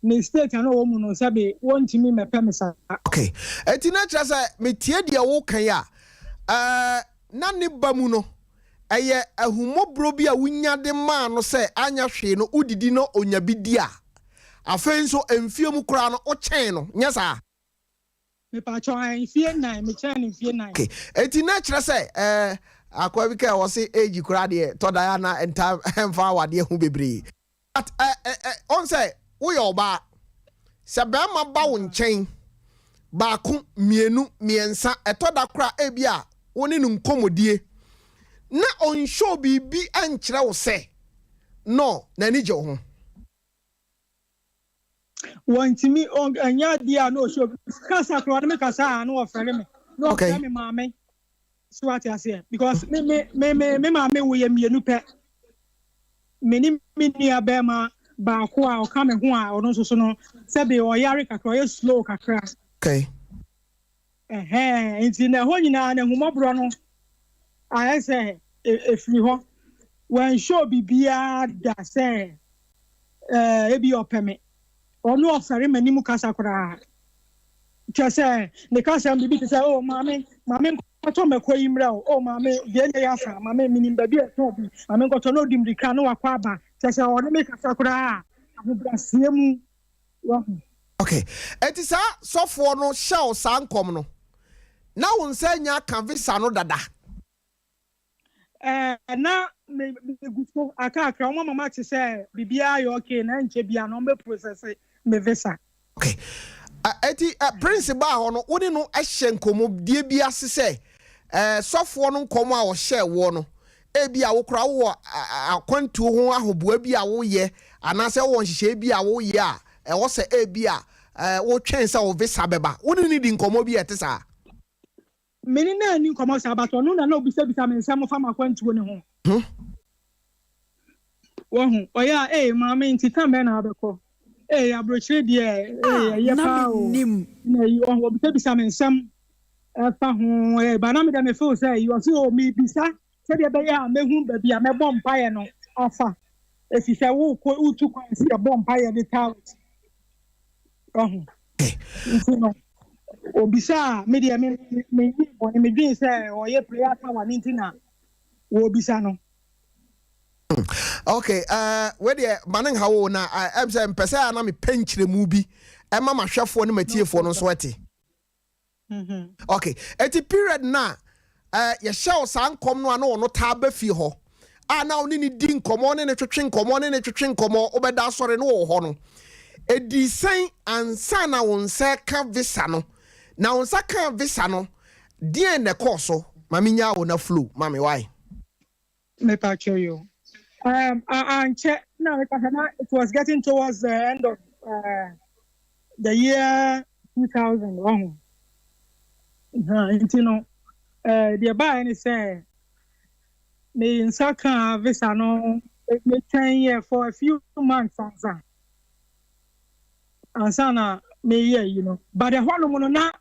ne state ana wo mu no sabe wontimi mepɛ me sa. Okay, enti na kyerɛ sɛ metie deɛ wo kan ya na ne ba mu no ɛyɛ ahumobro bi a wunya de ma no sɛ anya hwe no udidi no onya bi di a afei nso emfie mu kura no o kyɛn no nya saa me pa cho an fie nan me kyɛn ne fie nan. Okay, enti na kyerɛ sɛ akwa bi ka wo se age kura de to da ya na enta emfa wade hu bebre but on say wo yo ba se ba ma ba wo nkyɛn ba ko mienu miensa eto da kura e bi a wo ne nkomodie na on show bibi ankyerɛ wo se no na ni je ho wantimi on anya dia no show kasa kro me kasa no ofere me no ofere me maame so what I say because me maame wo ye mienu pɛ Menim ni abema ba ko a o ka me ho a ono so no se be o yare kakra ye slow kakra. Okay. Nti na ho nyina na humobro no I say efiri ho when show bibia da say ebi opeme ono ofare Menim kasa kra say ne kasa bibi say oh maame to me ko yimra o maame de ne ya fa maame Menim ba bi to bi maame ko to no dimrika no wakwa ba say o ne me kasa kra ahobrasie mu wo. Okay, etisa sofo no hyew sankom no na wonsa nya ka visa no dada na me gusto aka o mama ti say bibia yo okay na nche bia no be process me visa. Okay, eti principal ho no woni no ehye nkomo die bia se say sofo no nkomo a wo hye wo no ebi a wo kra wo akwantu ho ahoboa bi a wo ye anase wo nhihye bi a wo ye a wo se ebi a wo twen se wo visa beba woni ni di nkomo bi ete sa meni na ni nkomo sa abato no na na obi se bisa me nsem fa makwantu ne ho wo hu oya maame nti tambe na abekọ abrochire die ye pa o na yi obi se bisa me nsem fa ho ba na me da me feel say you say o mi bisa se de be ya mehu ba bia me bom paye no afa efi se wo ko utu kwansi e bom paye de tout no obisa me de me dream say o ye prayer power nintina wo obisa no. Okay, where the maning hawo na am say mpesa na me penchire mu bi e ma mahwefo ne matiefo no so ete. Okay, eti period na ye hyew sankom no ana no ta ba fi ho na oni ni di nkomo ne twetwe nkomo obeda asore no wo ho no edi san ansa na wonsa ka visa no na wonsa ka visa no die ne course mami nya wo na flow mami why me pa you and check now it was getting towards the end of the year 2001 you know the buy and say me in saka visa no me 10 years for a few months ansana me year you know but the hono mono na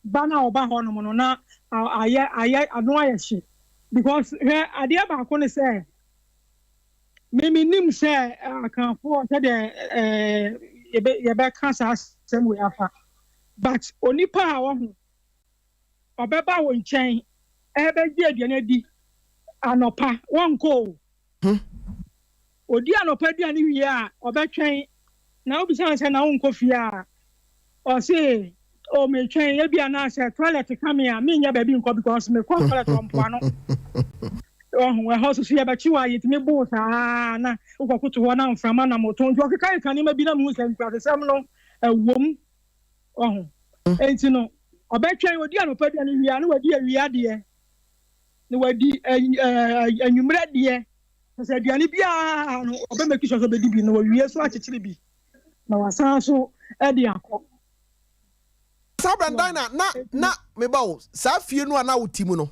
bana oba hono mono na aye anu ayeshi because here adia ba ko ne say me nim say kan for say the ye be cancer same way afa but onipa a wo ho obeba wo nchen ebe gi aduane di anopa wonko odi anopa aduane wie a obetwen na obi say na wonko fie a o say o me twen ye bia na say toilet come here me nya baby nko because me kon toilet ompo no we house so ye ba chi wa yit me bo sa na ukokuto ho na mframa na moto nti okeka kan ma bi na mu nsem kwa sem no ewom enti no obetwen odi anopa aduane wie a na wadi awia de ni wadi anwumra de se aduane bia no obemeki so be di bi no wie so akekere bi na wasan so e de akọ Sabrandana na meba sa fie no ana wotimu no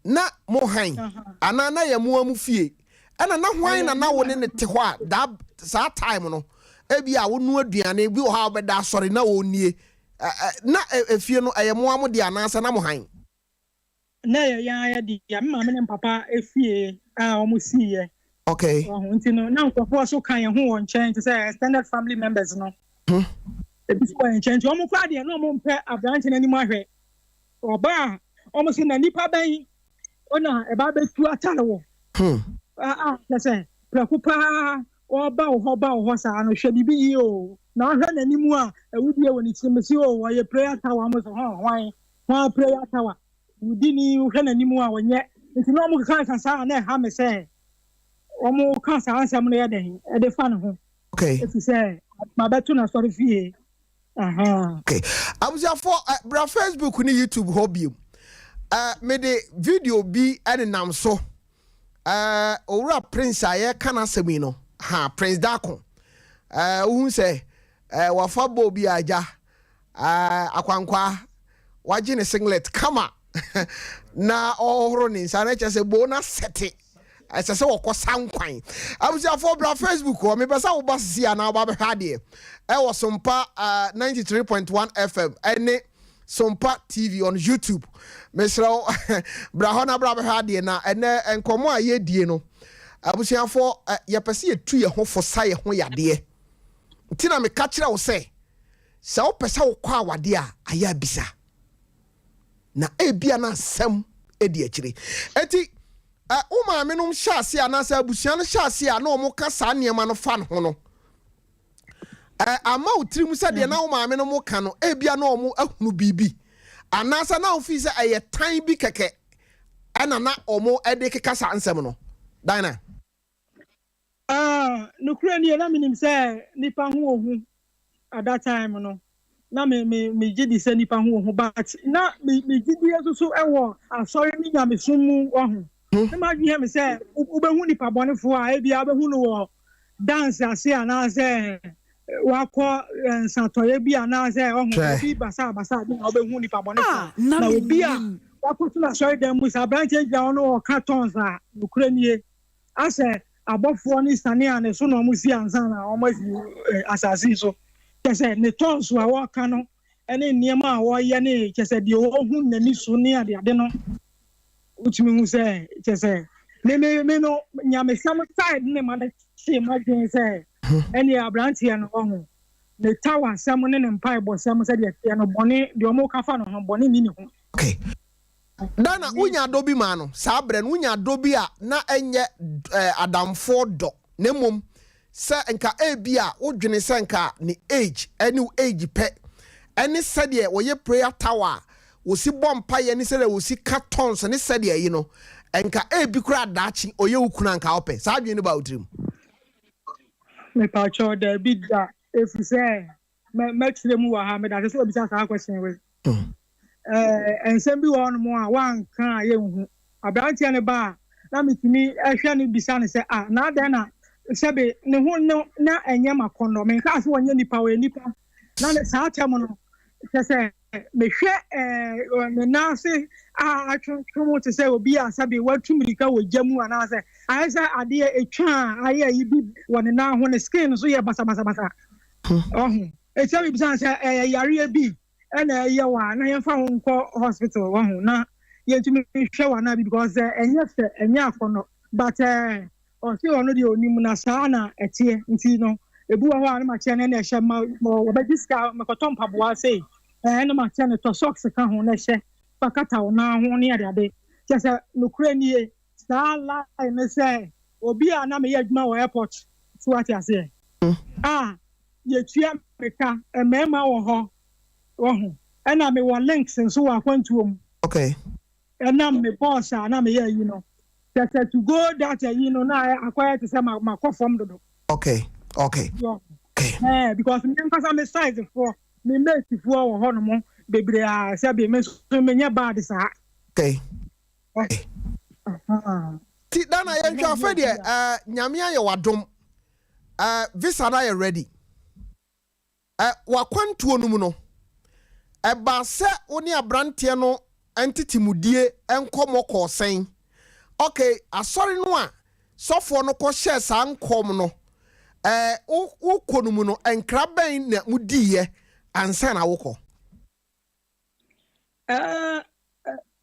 na mo han ana na ye mo amu fie ana na hwan na wo ne te ho a da sa time no ebi a wo nu aduane bi wo ha obeda sori na wo nie na efie no eye mo amu de anansa na mo han na ya di ya mama ne papa efie a omo siye okay nti no na nkofo so kan ye ho won chen to say extended family members no ebi so won chen omo kwa de no omo mpe abranche na ni mo ahwe oba omo se na nipa ban ona e ba betu atare wo say preocupa oba ho sa no hwe bibi yi o na hwe na ni mu a ewudi e woni timisi o wo ye prayer tower mo so hwan prayer tower wudi ni hwe na ni mu a wonye nti no omo kan sa na ha me say omo kan sa ansam no ye den e de fa no ho okay if you say ma betu na sorry fie okay abuja for bra Facebook ni YouTube hobby me de video bi ene nam so owura prince aye kana semi no ha prince dako uhun se wafa bo bi aja akwankwa waje ne singlet kama na ohoro ni nsa chese bo na sete asese wokosa nkwan abuja for bra Facebook o me pesa wo basi ana ba be hade wo sompa 93.1 FM ene Sompa TV on YouTube. Mesro Brahona Brabahadi na ene enkomo a ye die no. Abusiafo ye pese ye tu ye ho fosa ye ho yade. Ntina me ka kire wo se wo pese wo kwa awade a aya bisa. Na ebia na sem edi akire. Enti o ma me no hyase anasa abusia no hyase a na omo ka sa niema no fa no no. Ama utrim se de na wo maame no mo ka no ebia na omo ahunu bibi anasa na ofi se aye tan bi keke ana na omo ede keka sa ansem no dina no kura ni na minim se nipa ho ohu at that time no na me gidi se nipa ho ohu but na me gidi so ewo asori ni nya me sumu ohu na ma dwi he me se ubehu nipa bonefo a ebia behu no wo dance ase anasa wako santoye bi anase ohun bi basa bi na obehu nipa bone na obi a wako tuna sorry dem musa branch ja ono cartons a ukrainie ase abofo ni sane ne so no musi ansa na o mazi asasi so kese ne tons wa waka no ene niema a wo ye ne kese de ohun nani so ne ade no utimi hu se kese me no nyame sam side ne ma de se ma gen se eni abrantia no ho ne tower sam ne mpai bo sam se de no bone de omo ka fa no ho bone ni ho okay dana unya dobi ma no sa bre no unya dobi a na enye adamfo do ne mom se nka ebia wodwene se nka ni age pe eni se de wo ye prayer tower wo si bompa ye ni se de wo si cartons ne se de yi no enka ebi kura dachi oye ukuna nka ope sa adwene ni ba utrim me pa cho da bidda if you say me tire mu wa ha me da so obi sa question we ensem bi won mo a wan kan ye hu abrantia ne ba na mitimi ehwe ne bisa ne se na da na sebe ne hu no na enye makondo me ka so wonye nipa we nipa na ne sa atem no se me hwe ne na se atwom te se obi a sabe watumrika wo jamu ana se ayesa ade etwa aye yi bi woni na ho ne skin so ye basa etia bi bisa se yare bi ena ye wa na ye fa ho nko hospital wo ho na ye tumi hwe wa na bi because enye akono but o se ono de onim na sa na etie nti no ebu wa ho na ma che na ehye ma wo ba diska makotom paboa sei na ma che ne to socks ka ho na ehye pakata na ho ne ade kese nokure nie sa line ne se obi a na me ye adwuma wo airport so ati ase ye tua meka emema wo ho na me wo links nso wa kwantuom okay na me boss na me ye to go that na acquire to say my form dodo okay because me nkasa me size for me make for wo ho no mo bebre a se be me so me nya bad sa okay ti dana ye ntwa fa de nyame aye wadom visa na ye ready wa kwantuo no mu no eba se oni abrantie no entity mudie enkomo ko sen okay asori no a sofo no ko share sa nkom no wo konumu no enkra ben na mudiye ansa na wokọ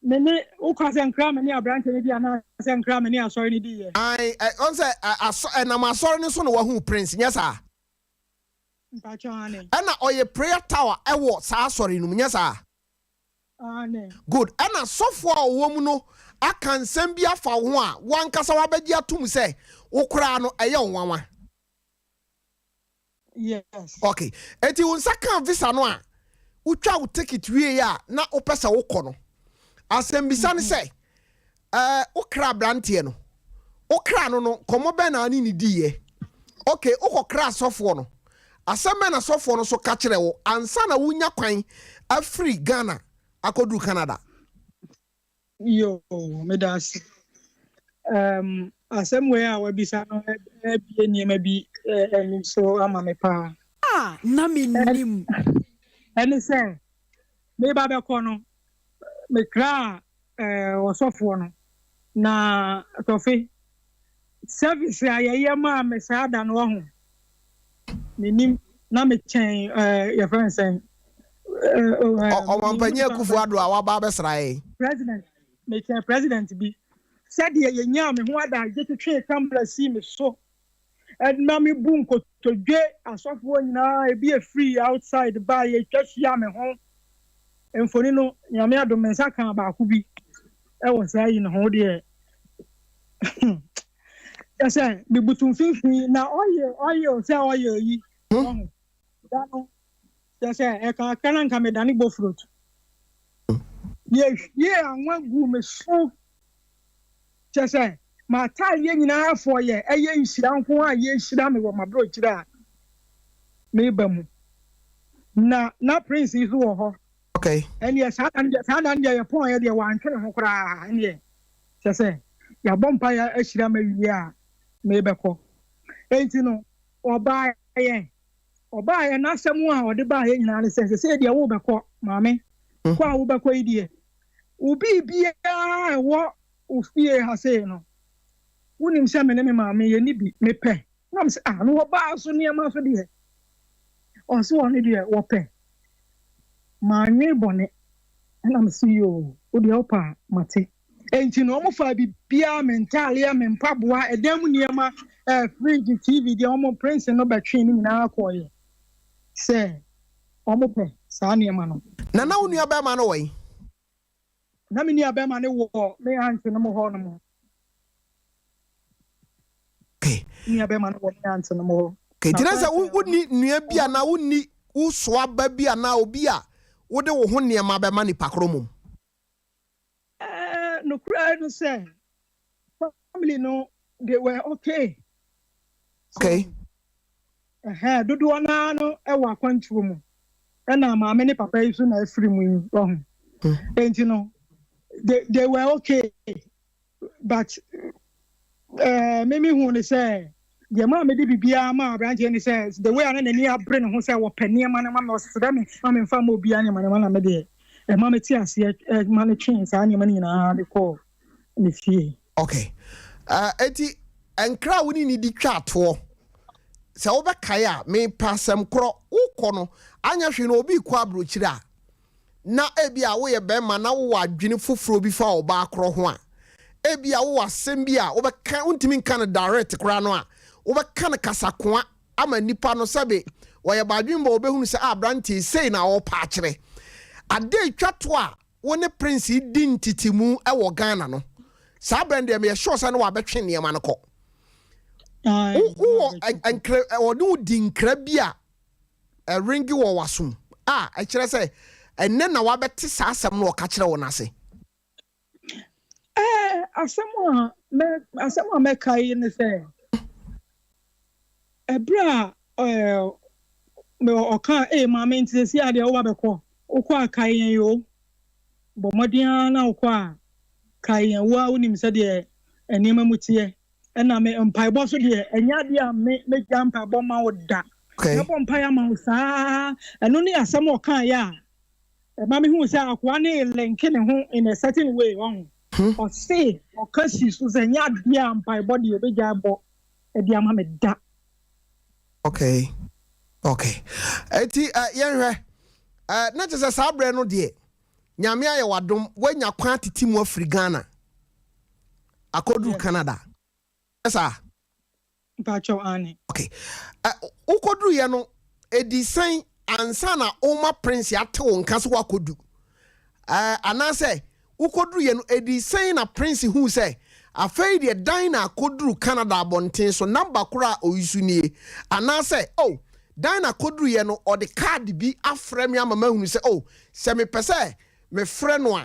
mene ukase nkra mene abrantie ne bia na se nkra mene asori ne diye ai on say na ma asori ne so no wahu prince nyesa ana oye prayer tower ewo sa asori no nyesa good ana sofo a wo mu no aka nsem bia fa ho a wankasa wabagi atum se wokra no eye onwanwa yes okay eti unsa kan visa no a utwa wo ticket wie ya na opesa wokọ no asem bisa ne se okra brantie no okra no komo be na ani ni diye okay okokra sofo no asem na sofo no so ka kire wo ansa na wunya kwan afri Ghana akodu Canada yo me das asem we a wabisa no bie niema bi eni so ama me pa na menim eni se me ba be ko no me kra osofo no na tofi service ayeye ma me sada no ho menim na me chen your friend say o mampanye akufu ado a waba besrae president me chen president bi said ye nya me ho ada je twetwe camera si me so na me bu nkotodwe asofo nyina e bi free outside ba ye twahia me ho enfoni no nyame adom mensa kan ba ku bi e wo sai no ho de ya say me butun finfin na oye say oye yi da no ya say e kan kan kan me dani bo fruit ye anwa gu me so ya say ma ta ye nyina afọ ye eye nhira nko a ye nhira me wo mabro kira me ba mu na prince izu wo ho okay and yes and ya pon ye de wan twere ho kra and ye say ya bompa ya nhira ma wi a me be ko enti no oba ye na asemu a ode ba ye nyina ne say de wo be ko maame kwa wo be ko idie ubi bia wo ufie ha say no unim se me maame ye ni bi me pe na me say no wo ba so ne ma so de on so on de wo pe ma nwe bone na me see yo o de opa mate enti no mo fa bibia mentally ya me mpaboa edam niema fridge TV de omo prince no ba twen ni na akoye se omo pe sa niema no na unu aba ma no wai na me ni aba ma ne wo me hanse no mo ho no mo okay ni aba ma no wo me hanse no mo okay dinasa wuni nua bia na wuni uso aba bia na obi a wo de wo ho niema ba ma ni pakromum no cry no say family no they were okay okay dodo na no e wa kwantuo mu e na maame ne papa yi so na afiri mu yi enti no they were okay but memi hu ne say the ma me de bibia ma branch ni say the way na ni abre ne ho say wo panie ma na ma no seda me ma me fa ma obi anya ma na me de e ma me ti ase ma ne twin sa anya ma ni na de ko ni fie okay eti enkra woni ni di twa to se wo be kai a me pasem kro ukọ no anya hwe no obi kwa abrochira na ebia wo ye be ma na wo adwene foforo bi fa oba akro ho a ebia wo asem bi a wo be kan untimi kan direct kra no a wo be kan kasakoa ama nipa no sabe wo ye badwin ba obehunu se abranti sei na wo pa akire ade twa to a wo ne prince di ntitimu e wo Ghana no sa brand dem ye sure say no wa betwe ne ma no ko ankre o do di nkra bia ringi wo wasum a kire say enne na wa beti sa asem no ka kire wo na se asem me kai ne say ebra me o kan maame ntisi ade wo ba beko ukwa kai yo bo modian na ukwa kai wa unim se de enema mutie na me mpaibo so de enya de a me jampa bo ma woda okay bo mpai ama wo saa eno ne asem o kan ya Mami who say akwane linking ho in a certain way on. Or say or kasi so say nya bia ampa body obeja bo e dia ma me da. Okay. Eti yenhwe na tse sa abre no de nyame aye wadom wanya kwa titi mu afri Ghana akodu Canada. Esa Pacho ani. Okay. Ukodu ye no edisan ansa na Oma Prince ate won kaso wakodu. Anase ukodu ye no edisan na Prince hu say afei de dan na akodu Canada abonten so number kura oyisu nie. Anase oh dan na akodu ye no or the card bi afrɛ me amama hu say oh se me pese me frɛ no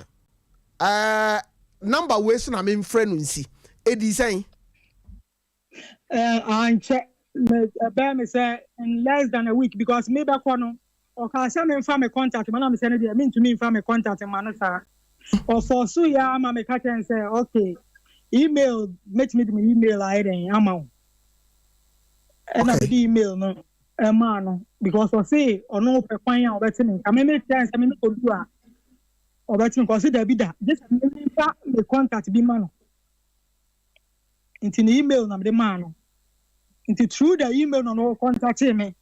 a number we so na me frɛ no nsi edisan I check me say in less than a week because maybe kono or can say me fa me contact man am say no dey mean to me fa me contact man sir or for so ya ma me catch and say okay email make me the email I then am and I the email no man because I say or no pe kwan ya obeti me am me chance me no do a obeti me consider be that just me fa me contact be man into the email na the man into through the email no contact me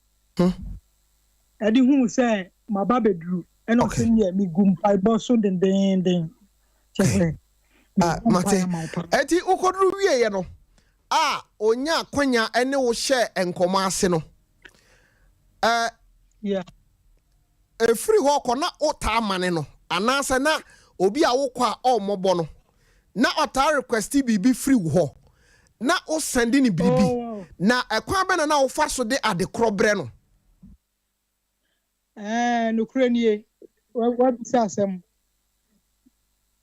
edi hu say my baba drew and of me me gum pai boss so den check mate eti ukodru wie ye no onya kwanya ene wo share enkomo ase no yeah free ho ko na ota amane no anase na obi a wo kwa omobo no na ota request bibi free ho na o sending ni bibi na ekwan be na wo fa so de ade krobre no no krenie what asem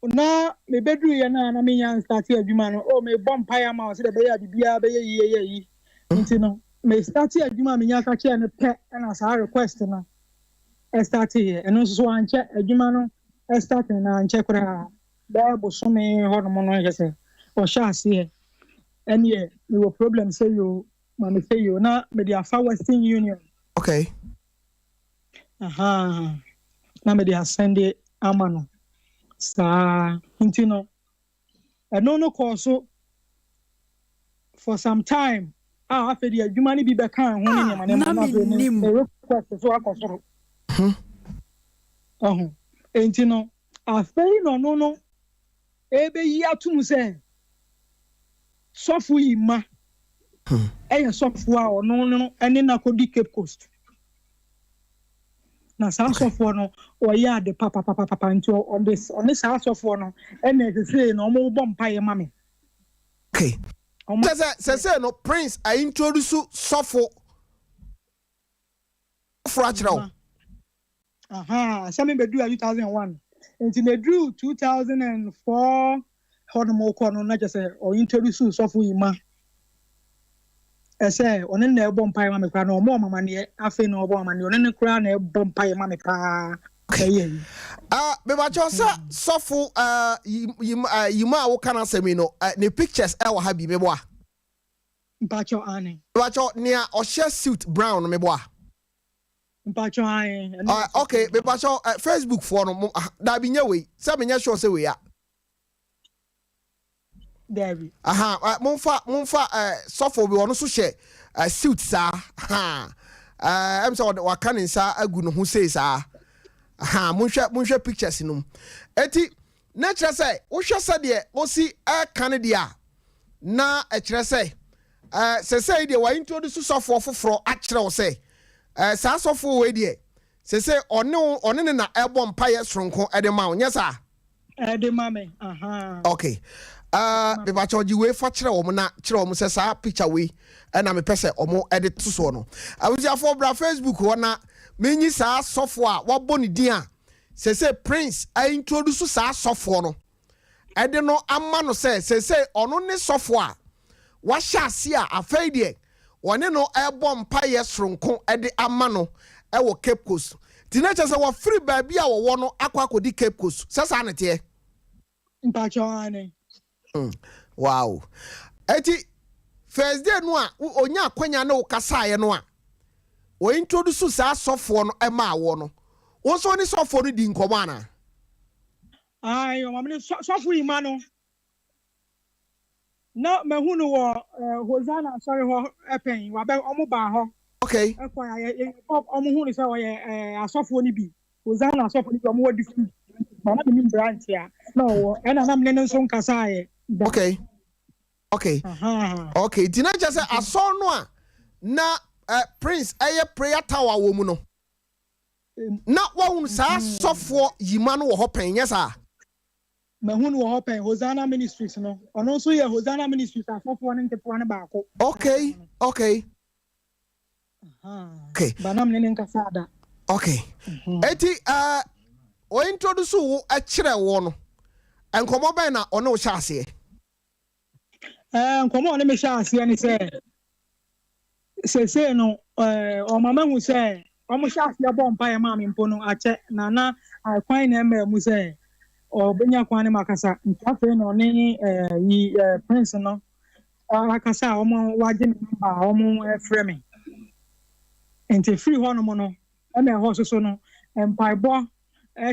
na me bedru ye na me yan start adwuma no o me bom paya ma o se de be ya bibia be ye yi nti no me start adwuma me nya ka che ne pe na sa request na e start here eno so anche adwuma no e start na anche kura ba bo so me ho no no ye se o sha se any me wo problem say you ma me say you na me dia fa Western Union okay na me dia send it amano sa intino no course for some time after the adwuma ni bi be kan ho ni ma na request so akosoro intino afei no ebe yi atum se sofu ima sofu a no ene na kodi Cape Coast na sa sofu no o ya de papa into on this sa sofu no ene say no mo bom paye mame okay say no Prince I introduce sofu fractional some be do 2001 until they drew 2004 hono mo kono na just say or introduce sofu ima say onen na ebom pai ma me kwa no mo mama ne afi na obom mama ne onen kura na ebom pai ma me pa kaye be ba chosa sofu yima wo kana semi no ne pictures e wa ha bi me bo a mpacho ane mpacho ne o share suit brown me bo a mpacho ane okay be mpacho Facebook for no da bi nya we se me nya sure se we ya David. Monfa sofo bi wono so hye suit sa em so waka ne nsa agu no ho sei sa monhwe pictures no eti na kire say wo hwe se de o si ka ne de a na kire say se de wa introduce sofo foforo a kire wo say sa sofo we de se one ne na ebom paye soronko e de ma wo nyesa e de ma me okay be ba choji we fa kire wo na kire wo se sa picture we na me pese omo edit to so no awusia for bra Facebook wo na menyi sa sofo a wo boni din a se Prince I introduce sa sofo no ede no amma no se ono ne sofo a wa hya ase a afai de one no ebom paye soronko ede amma no e wo Cape Coast tinacha se wo free ba bia wo no akwa Cape Coast se sa nete mpacho ane wow eti first day no a onya akwanya na ukasa ye no a o introduce sa sofo no e ma wo no Also ni sofo no di nkomo ana. Ai o mamne sofo ima no. Na mahunu wo Hosanna sorry ho epen wa be omo ba ho. Okay. Ekwa omo hunu se wo ye asofo ni bi. Hosanna asofo ni bi omo wodi fu. Mama de mi branch ya. No, ena na mne nso nkasa aye. Okay. Okay. Okay. Dina just say aso no a na Prince aye prayer tower wo mu no. Na wa hun sa sofo yima no wo ho pen yesa. Mahunu wo pen Hosanna Ministries no. Ono so ye Hosanna Ministries asofo ne ntepo ne ba ko. Okay. Okay. Okay. Bana mne nkasa da. Okay. Eti o introduce wo a kire wo no. Enkomo ben na ono wo sha ase. Nkomo ne me sha ase ni se no o mama hu se o mo sha ase bo mpa ya ma me mpo no ache na akwan na eme mu se o benya kwan ne makasa ntafe no ne yi Prince no akasa o mo waje me ba o mo frame enti free ho no mo no e me ho so no mpa bo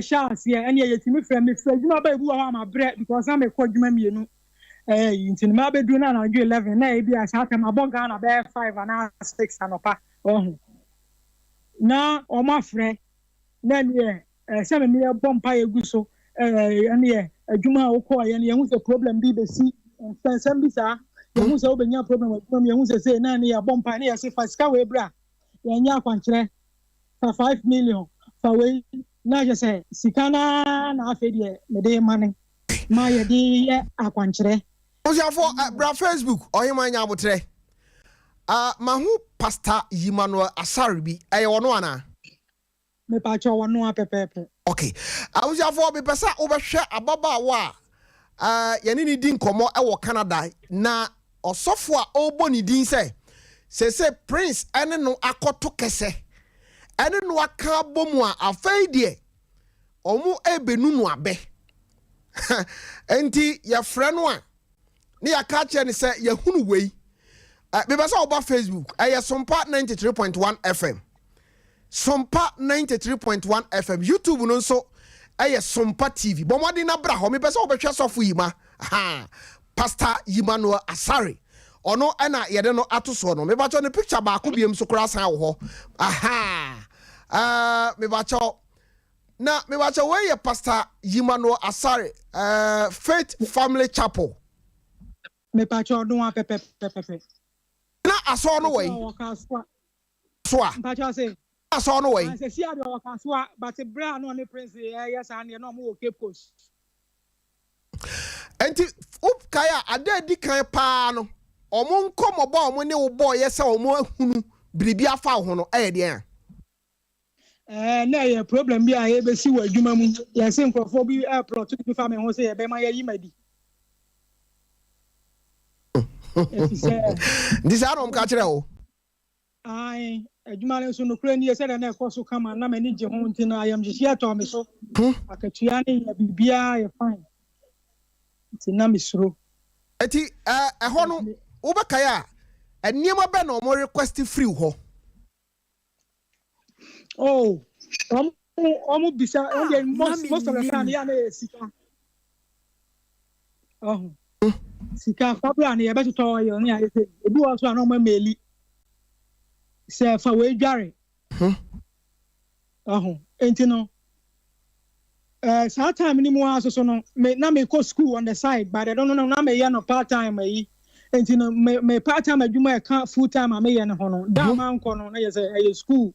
sha ase ene ye timi frame djuma ba ebu wa ma bre because am e ko djuma mienu inti ma be du na 11 na e bi a sa ma bonga na be 5 na 6 anopa na o ma frɛ na ne se me me bompa egu so ene adwuma wo ko ye ne hu se problem bi be si nsem bi sa ye hu se obenya problem adwuma ye hu se na ne ya bompa ne ya se fa sika we bra ye nya akwankyerɛ fa 5 million fa we na je se sika na afedie me de mane ma ye di akwankyerɛ Osiafo bra Facebook ohima nya abotre. Mahu Pastor Yimano Asaribi aye wono ana. Me pa cho wono apepepe. Okay. Osiafo be pesa obehwe ababa wa yene ni di nkomo e wo Canada na osofo a obo ni din se Prince ene no akoto kese. Ene no aka bomu a afai de omu ebenu no abe. Enti ya freno a ni akache ni say yahunu wei be besa oba Facebook Sompa 93.1 FM Sompa 93.1 FM YouTube no so Sompa TV bomadi na bra ho me besa obehwe sofo yima Pastor Yimano Asari ono na yede no atoso no me bacho ne picture ba ko biem so kura san wo ho me bacho we Pastor Yimano Asari Faith Family Chapel me pa cho do pepe na aso no way so a pa cho say aso no way say si ade o ka so a but bra no ne Prince yes and no mo Cape Coast enti up kaya ade di kan pa no omo nkomo ba omo ne wo boy yes omo ahunu biribi afa ho no de na ye problem bi a ye be si wa adwuma mu ye se nkrofo bi plot bi fa me ho say ye be ma ye yi madi This arom ka kire o ai adwuma le so no kura ni ye se na ekoso kama na mani je ho ntina ayam je share to me so akatua ni ya bibia ye fine ntina misro eti ho no wo be kaya eniema be na omo request free ho omo bisa most of the time ya na sika sika fabra na ye beto yo ni aye se ebi wo so na mo meli se fa we dware enti no sa time ni mo aso so no me na me go school on the side but I don't know na me ye no part time ayi enti no me part time adwuma e ka full time me ye no ho no da man ko no na ye say aye school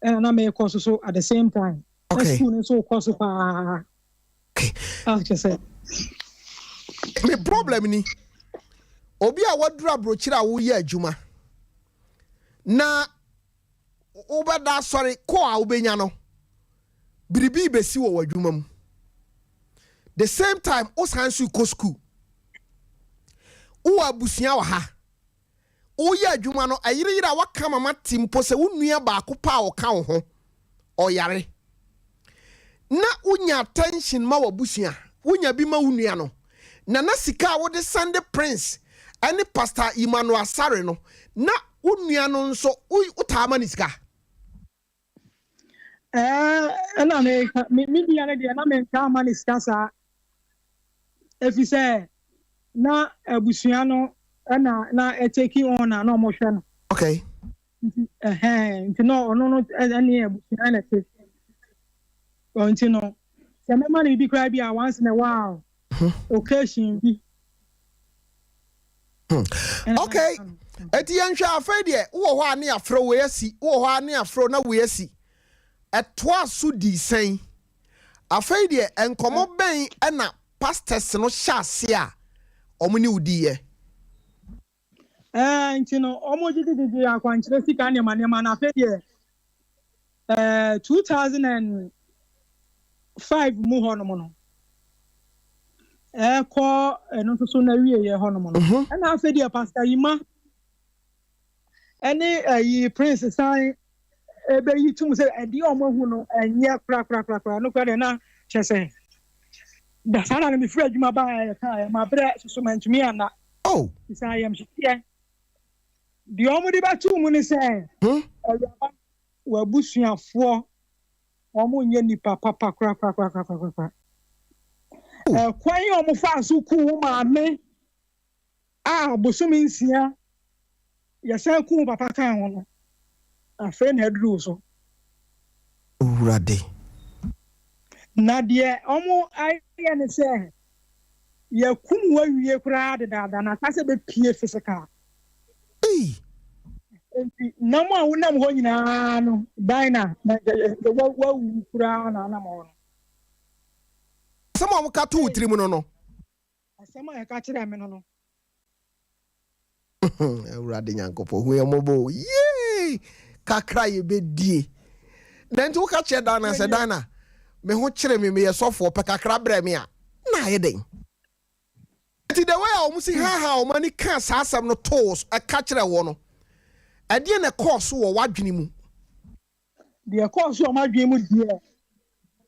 na me course so at the same time school so course pa just say me problem ni obi a wadura brochira wo ye adwuma na obeda sorry ko a obenya no biribi besi wo wadwuma mu the same time o sansu ko school o abusia wa ha o ye adwuma no ayireyira waka mama timpo se wonua ba ko pa o ka wo ho o yare na unya attention ma wabusia unya bi ma wonua no na sika wo de Sunday Prince ani Pastor Emmanuel Asare no na wonua no nso utama ni sika ɛna me dia ne deɛ na menka ama ne sika saa ɛfi sɛ na abusua no na ɛteki on na ɔmohwɛ no okay nti no ɔno no ɛne abusua na ɛte nti no sɛ mɛma no bi koraa bi a once in a while occasion bi okay eti yɛnhwɛ afei deɛ wowɔ hɔ a ne afrɛ wei asi wowɔ hɔ a ne afrɛ na wei asi ɛtoa so di sɛn afei deɛ nkɔmmɔ bɛn ɛna pastors no hyɛ ase a ɔmo ne wodiiɛ nti no ɔmo gyegye akwankyerɛ sika nneɛma na afei deɛ 2005 mu hɔ nom no ɛkɔ ɛno nso so na wieyɛ hɔ nom no ɛna afei deɛ pastor Yima ɛne ayi prince san ɛbɛyi tum sɛ ɛdeɛ ɔmo ahu no ɛnyɛ kora no kora deɛ na kyɛ sɛ da saa na mefiri adwuma baa yɛka mabrɛ soso mantumi ana saa yɛm hyeteɛ deɛ ɔmo de bɛto mu ne sɛ awuraba wabusuafoɔ ɔmo nyɛ nipa papa kora kwan ɔmo fa so kuu maame a bosomi 6 yɛsɛ kuu papa kan ho no afei na aduru so owurade na deɛ ɔmo ayɛ ne sɛ yɛkum wawie koraa dedaada na ka sɛ bɛpie physical nti nam a wonam hɔ nyinaa no dan na wawu koraa na anam hɔ no asɛm a woka to wo tirim no asɛm a yɛka kyerɛ me no awurade nyankopɔn hu yɛ mmɔbɔ yee kakra yɛbɛdie na nti woka kyerɛ Dana sɛ Dana me ho kyerɛ me meyɛ sɔfoɔ pɛ kakra brɛ me a na ayɛ den nti the way a ɔmo si ha ɔmo ani ka saa asɛm no toos ɛka kyerɛ wɔ no ɛdeɛ na ɛkɔɔ so wɔ w'adwene mu deɛ ɛkɔɔ so wɔ m'adwene mu deɛ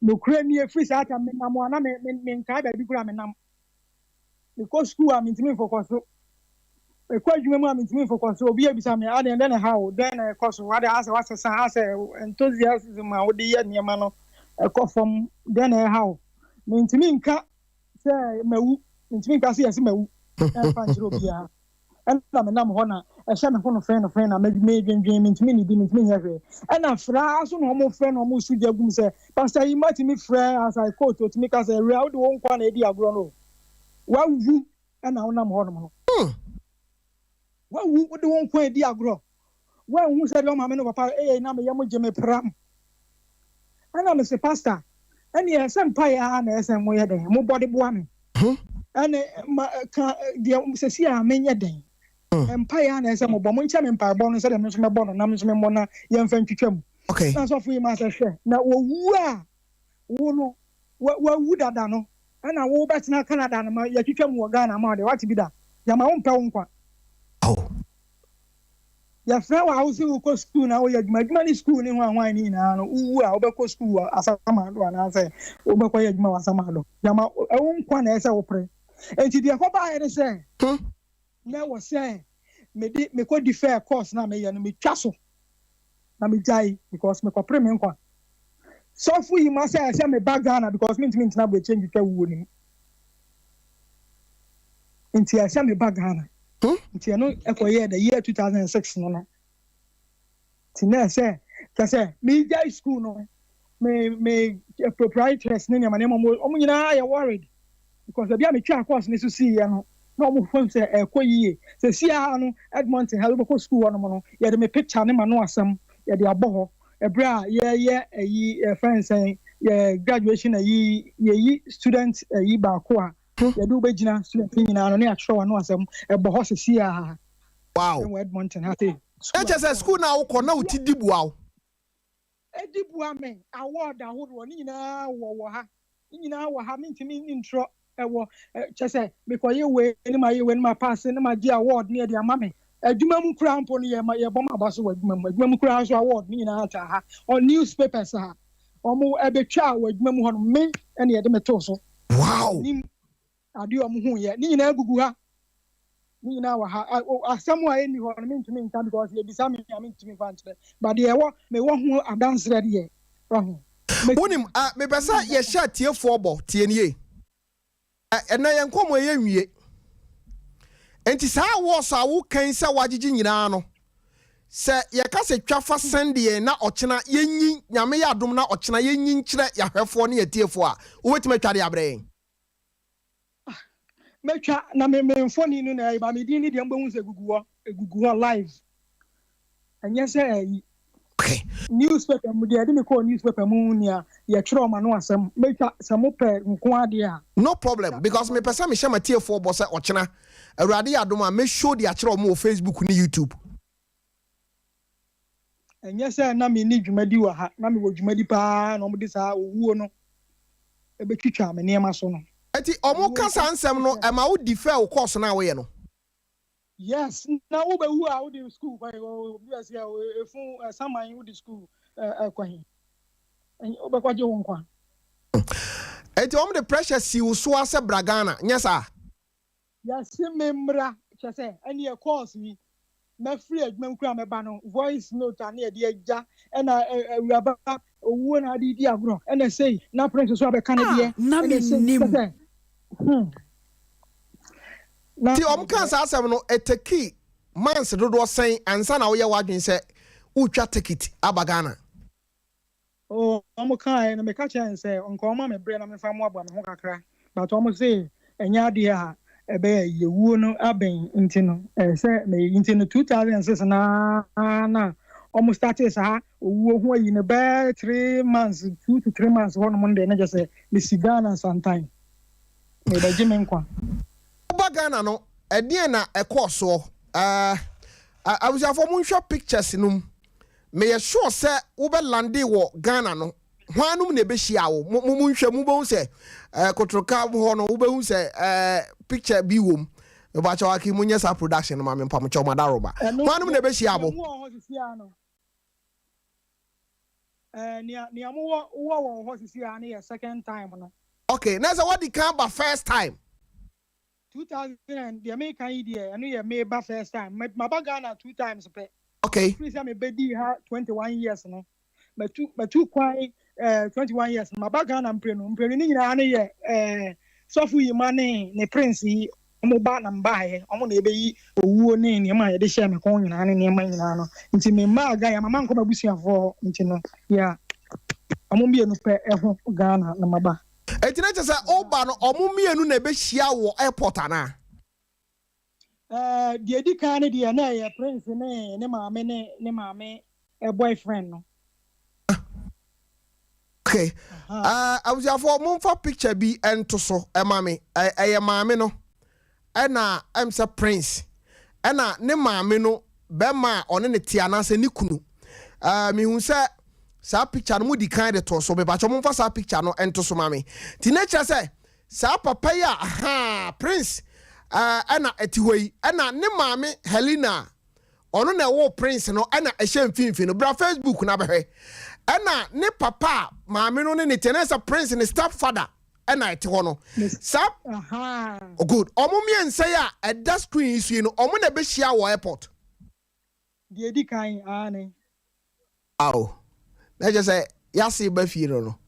nokura ni efiri saa ta menam ana menkaa baabi kora menam mekɔ school a mentimi mfokɔ so ekɔ adwuma mu a mentimi mfokɔ so obi abisa me ade ndɛ na how den na ɛkɔ so ade asɛ wasesa asɛ enthusiasm a wode yɛ nneɛma no ɛkɔ fam den na how mentimi nka sɛ mawu mentimi nka sɛ yɛsɛ mawu ɛmfa nkyerɛ obiara ɛna menam hɔ na ɛhyɛ me ho no fɛn na medwendwen mentimi ne di mentimi nyɛ hwɛ ɛna fra so na ɔmo fɛ na ɔmo su gyagum sɛ pastor Yima timi frɛ as I quote timi ka sɛ wura wode wo nkwa na edi agorɔ no wawu ɛna wonam hɔ no wawu wode wo nkwa edi agorɔ wawu sɛ de ɔma me no papa na me yɛ mo gye me pram ɛna me sɛ pastor ɛne ɛsɛ mpa ya na ɛsɛ mo yɛ den mo bɔde boa me ɛne ka deɛ sɛsi a menyɛ den mpa ya na ɛsɛ mo bɔ mo nkyɛ me mpa bɔ no sɛ de me nso mɛbɔ no na me nso mɛmmɔ na yɛmfa ntwitwa mu na sɔfo yi ma sɛ hwɛ na wowu a wo no wawu dada no ɛna wo bɛtena Canada no ma yɛtwitwa mu wɔ Ghana ma de wate bi da yɛma wo mpɛ wo nkwa yɛfrɛ wɔ a wo sɛ wokɔ school na woyɛ adwuma ne school ne ho ahwan ne nyinaa no wowu a wobɛkɔ school wɔ Asamado anaasɛ wobɛkɔ yɛ adwuma wɔ Asamado yɛma ɛwo nkwa na ɛsɛ wopere enti deɛ kɔbaeɛ ne sɛ na wɔ sɛ mekɔ defer course na meyɛ no metwa so na megyae because mekɔpere me nkwa sɔfo yi ma sɛ ɛsɛ me ba Ghana because mentimi ntina bɔ change twa wuo nim nti ɛsɛ me ba Ghana nti ɛno ɛkɔyɛ the year 2006 no nti na ɛsɛ kɛsɛ megyae school no me proprietors ne nneɛma ɔmo nyinaa yɛ worried because ebi a metwa course ne so siiɛ no na ɔmo fam sɛ ɛkɔ yie sɛ sia no Edmonton ha bɛkɔ school hɔ no mo no yɛde me picture ne ma no asɛm yɛde abɔ hɔ ɛbrɛ a yɛyɛ ayi friends yɛ graduation yɛyi student ayi baako a yɛde wobɛgyina student nyinaa no ne atwerɛ wɔ no asɛm ɛbɔ hɔ sɛsi a wɔ Edmonton ha sɛ ɛkyɛ sɛ school na wokɔ na woti di bua wo ɛdi bua me award ahodoɔ ne nyinaa wɔ ha ne nyinaa wɔ ha mentimi ntrɔ ɛwɔ kyɛ sɛ mekɔyɛ wei ne ma yɛ wei ne ma pass ne ma gye award ne yɛde ama me adwuma mu kura mpo no yɛbɔ ma aba so wɔ adwuma mu kura so award ne nyinaa ata ha on newspapers ha ɔmo ɛbɛtwa wɔ adwuma mu hɔ no me ɛne yɛde me to so nim adeɛ ɔmo ho yɛ ne nyinaa gugu ha ne nyinaa wɔ ha asɛm a ɛni hɔ no mentumi nka because yɛbisa me a mentumi fa nkyerɛ but deɛ ɛwɔ mewɔ ho adansrɛ deɛ Wonim me pesa ye sha tiefo bo tie nie. Ena ye nkomo ye nwie. Enti sa wo so wo kan se wagigi nyina no. Se ye ka se twafa Sunday na ochena yenyi nyame ya adom na ochena yenyi nkire ya hwefo ne ye tiefo a wo wetima twade abre. Metwa na me mfoni no na ba me din ni de mbahu se gugu live. Anya se newspaper mu de me call newspaper mu nia ye twere ma no asem metwa se mo pe nko ade a no problem because me pesa me shema tiefo bo se ochena awurade ya adom a me show de akere mo Facebook ni YouTube. Anya se na me ni dwumadi wa ha na me wo dwumadi pa na mo de sa owuo no ebetwitwa me niam so no. Eti omo kasa ansem no e ma wo defer wo course na wo ye no. Yes, na wo be wu a wo di school kwa yes ya efun saman wo di school kwa hin. Wo be kwaje wo nkwa. Eti omo the pressure si wo so ase bragana nyesa. Yes, memra chese ani e course ni na free adwuma kura me ba no voice note ani e de agya na awuraba owu na ade di agro na say na prince so abeka na de na Menim. Ti omka sa asem no eteki mans dodo sen ansa na wo ye wadwen se utwa ticket abagana. Oh, omka na me ka chen se onko ma me bre na me fa mo aba me ho kakra but omo say enya de ha ebe yewu no aben ntino se me ntino 2006 na almost started sa owu ho yi ne be 3 months 2 to 3 months one monday na just say the sigana sometime me ba jime nkwa Ghana no edie na ekoso I was for munhwa pictures num me ye sure say wo be lande wo Ghana no hwanum na be hia wo munhwa mu bo se kotroka ho no wo be hu se picture bi wom e ba cha waki munye sa production ma me mpam cha madaroba hwanum na be hia bo ni amu wo ho sisi ya na second time no. Okay, now so what the can ba first time 2000 and the American idea and we made ba first time my Ghana 2 times pe. Okay, please me bedi ha 21 years no but two kwai 21 years my Ghana mpre ni nyina na ye sofu yi mane ne prince yi omo ba na mba he omo na ebe yi owuo ne ne ma ye de share me kon nyina ne ma nyina no nti me ma ga ya mama nko babusuafo nti no ya omo bi enu pe eho Ghana na maba. Etina chese oba no omumienu na be hia wo airport ana. The edi kan de na ye prince ne maame boyfriend no. Okay. I was for mum for picture bi ento so e mame e maame no. E na am say prince. E na ne maame no be ma one ne tia na se ne kunu. Me hu say sa picture no di kan de to so be ba cho mumfa sa picture no ento so mame ti nature say sa papa ya prince ana etiwei ana ne mame Helena ono na wo prince no ana ehye mfimfi no bra Facebook na behwe ana ne papa mame no ne tenesa prince ne stepfather ana eti ho no sa oh good omo miensa ya at that screen isu no omo na be hia wo airport die di kan ane aw na just say yasi ba firo no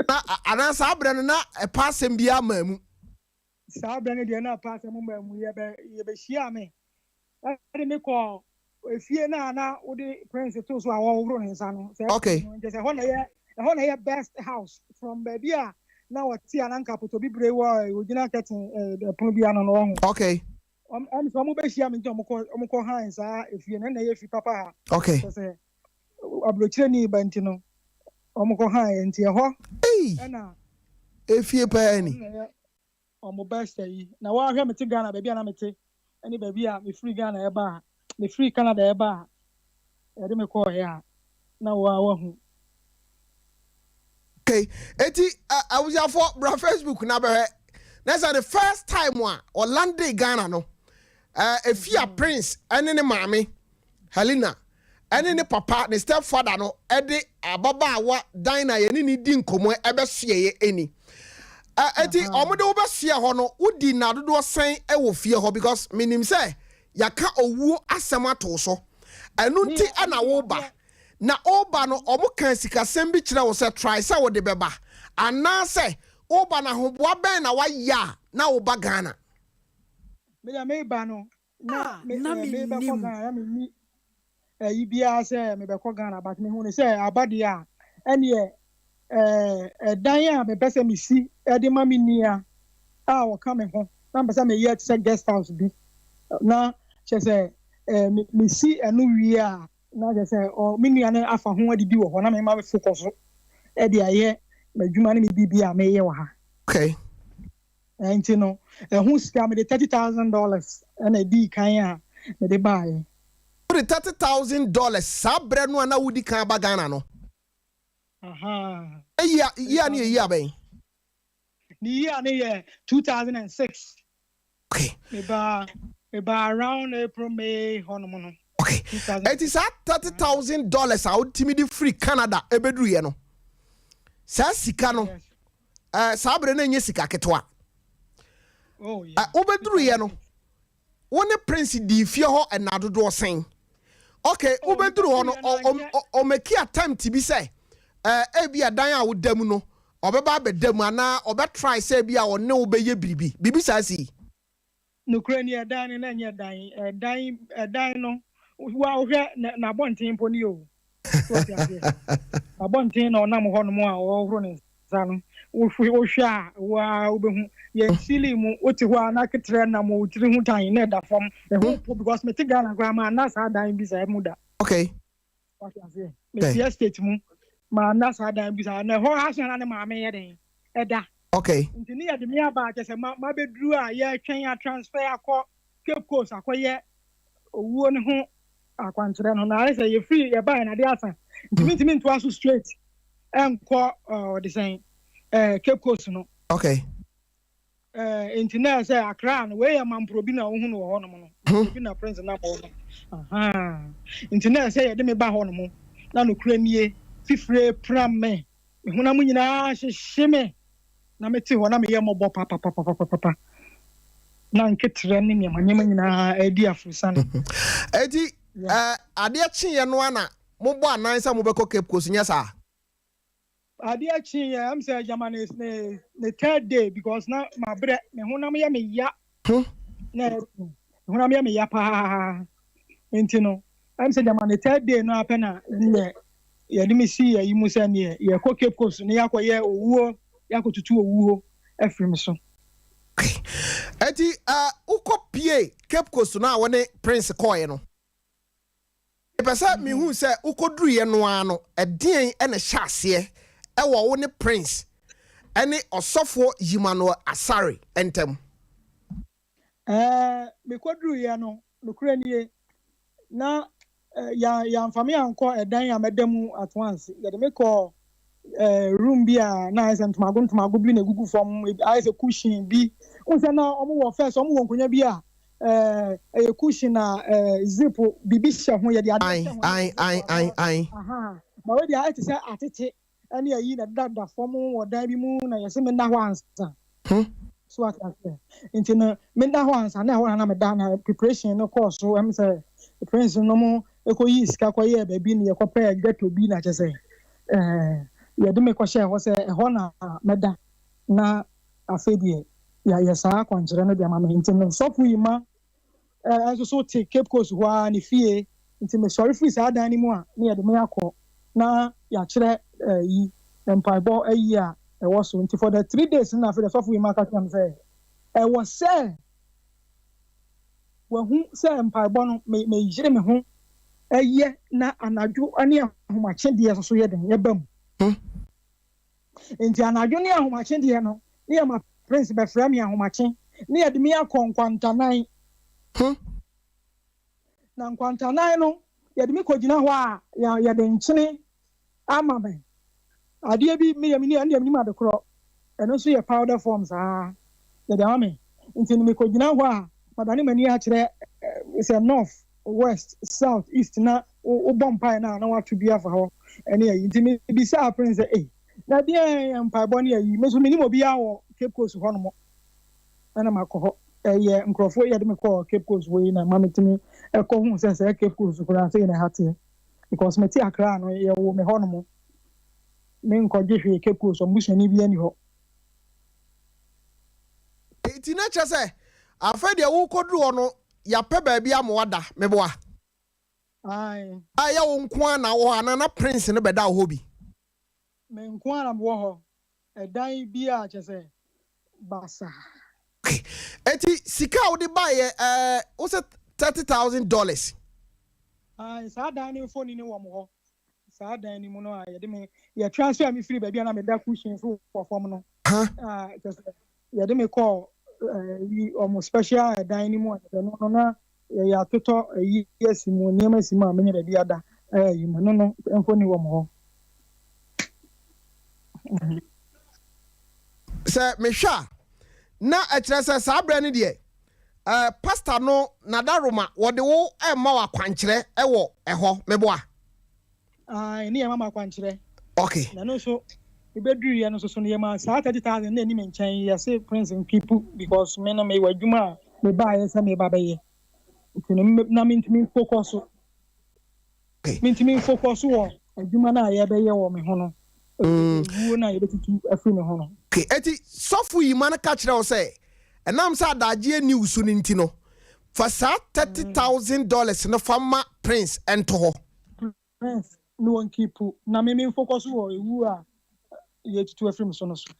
na ana sabra no na e passem bia mamu sabra no de na passem mamu ye be hia me ade me ko efie na wo de prince to so awo woro ne nsa no okay just say ho na ye best house from baby a na wati ananka poto bibre wo ogina ketin de pon bia no no okay I'm so be shia me omko hands efie na ye fi papa ha okay say abrochire ni banti no omko han enti ho na efie pa ni omo best yi na wa hwe mete Ghana baby na mete ani baby a me free Ghana e ba me free Canada e ba e de me ko ya na wa hu. Okay, eti I was for bra Facebook na be that's the first time one Orlando Ghana no efia prince ene ne mame Helena ene ne papa ne stepfather no ede ababa wa dina ye ni di nkomo ebe soye eni eti omo de wo be sia ho no udi na dodo sen e wo fie ho because menim say yaka owu asem ato so enu nti ana wo ba na oba no omo kan sikasɛm bi kyerɛ wo sɛ try sɛ wo de bɛba anaasɛ oba na hoboa bɛn na wayɛ na wo ba Ghana me ba no na me Menim. ba ko Ghana me ni bia sɛ me be ko Ghana but me hu ne sɛ abade a ɛne dan a me pɛ sɛ me si de ma me nia a wo ka me ho na pɛ sɛ me yɛ sɛ guest house bi na kyɛ sɛ me si anu wie a na kyɛ sɛ me nia no afa ho adidi wɔ hɔ na me ma me focus so e de ayɛ madwuma ne me bibia me yɛ wɔ ha okay nti no hu sika me de $30,000 na di kan a me de bae wo de $30,000 sa brɛ no na wodi kan ba Ghana no aha yeah ne yeah bɛn the year ne yɛ 2006 okay me ba around April May honom no okay it is at $30,000 a wotimi de free Canada ebeduru ye no sa sika no sa brɛ na nye sika ketwa oh yeah obeduru ye no wone prince di fie ho enadodo sen okay obeduru ho no o make a time to be say ebi adan a wodam no obeba bedam ana obe try say bia wo ne wo beye bibi sa si no krani adan na nya dan no wa ohwe na bonten poni o abonten na onam ho no mu a ohro ne sa no ohwe a wa obehu ye sili mu oti ho na ketre na mo tiri hu tan na da fom because me tiga na grama na sa dan bi sa mu da okay what you say me estate mu ma na sa dan bi sa na ho ha so na ne ma me ye den eda okay ntini ya de me aba kese ma beduru a ye twen a transfer akọ Cape Coast akoye owuo ne ho akwankyere no na say ye free ye buy na de asa ntimi nto aso straight enko the same Cape Coast no okay ntina say Accra no we ye mamprobi na wo hu no ho no no bi na prince na ho no aha ntina say ye de me ba ho no mo na no kura nie fifre pram me huna mu nyina hyehye me na meti ho na me ye mobo papa na nketre ne nyama nyina adi afrusan edi ade akye no ana mobo anan sa mobeko Cape Coast nya sa ade akye am say Germany ne third day because na ma bre me huna me ye me ya na huna me ye me ya pa enti no am say Germany third day no apena ne ye me see ye mu say ne ye ko Cape Coast ne yakoye owuo yakotutu owuo efrim so eti ukopie Cape Coast na wone prince koye no epesa mi hu se ukoduru ye no ano edien ene hyase ewo wo ne prince ene osofo yimano asare entem me koduru ye no nokura nie na ya mfami anko edan ya medamu at once ya de me call room bi a na ise ntomago bi na gugu form ise cushion bi unse na omo wo first omo wo nkonya bi a cushion na zip bibi hye ho ye de ai aha ma we de ite say atete ene ayi na dada form wo dan bi mu na yese me na ho ansa so what I say into na me na ho ansa na ho na me da na preparation no course so am say the prince no mo ekoyi sika koye ba bi ne yekopa gato bi na chese ya de me kwahye ho se ho na meda na afedie ya yesa kwankyere no de ma me ntim so fu yima so take Cape Coast ho ne fie ntim me sorry free sa dan ni mu a ne ya de me akọ na ya kire yi empire ball ayi a was so for the 3 days na for the so fu yima ka kam say was say hu say empire ball no me yire me ho aye na anadwo ane ahomache de so ye den ye bam enti anadwo ne ahomache de no ne ma prince be fra me ahomache ne ye de me akonkwantanan na nkwantanan no ye de me kogina ho a ye de nkyene ama me ade bi me ye me ni ma de kro eno so ye powder forms ye de ama me enti me kogina ho a madane mani a kire say north west south east na o bompai na watu bia fa ho ene yi ntimi bisa prince na bia empai boni yi meso mini mo bia wo Cape Coast ho no mo ana makoho ye nkrofo ye de me ko Cape Coast we na mametimi eko hu se Cape Coast kura se na hate because me ti akra no ye wo me ho no mo me nkɔgye hwe kepu so mbushani bi ani ho iti na che se afa de wo kodru no ya pe ba bia mo wada meboa ai aya wo nko na wo na prince ne beda ho bi me nko ana mo ho edan bi a che se basa eti sika wo de ba ye wo se $30,000 ai sa dan ni phone ni wo mo ho sa dan ni mu no a ye de me ye transfer me free ba bia na me da cushion so form no che se ye de me call almost special dining room no na ya toto yes mu niam asimu amenye da bia da yi mu no enfo ni wo mo se me hwa na ekire se sa bra ne de pastor no na daroma wo de wo ma wa kwankire ewo eho meboa ni ya mama kwankire okay na no so ibeduru ya no so no ya ma sa 30,000 na ni me nchan ya say prince and people because me na me wadwuma me ba ya say me ba ba ye na me ntimi focus okay me ntimi focus wo adwuma na ya be ye wo me ho no wo na ye betutu afiri me ho no okay eti sofu yi man ka kire wo say enam sa daje news no nti no for sa $30,000 no fama prince ento ho prince no one keep na me focus wo ewu a ye tutu afiri me so no so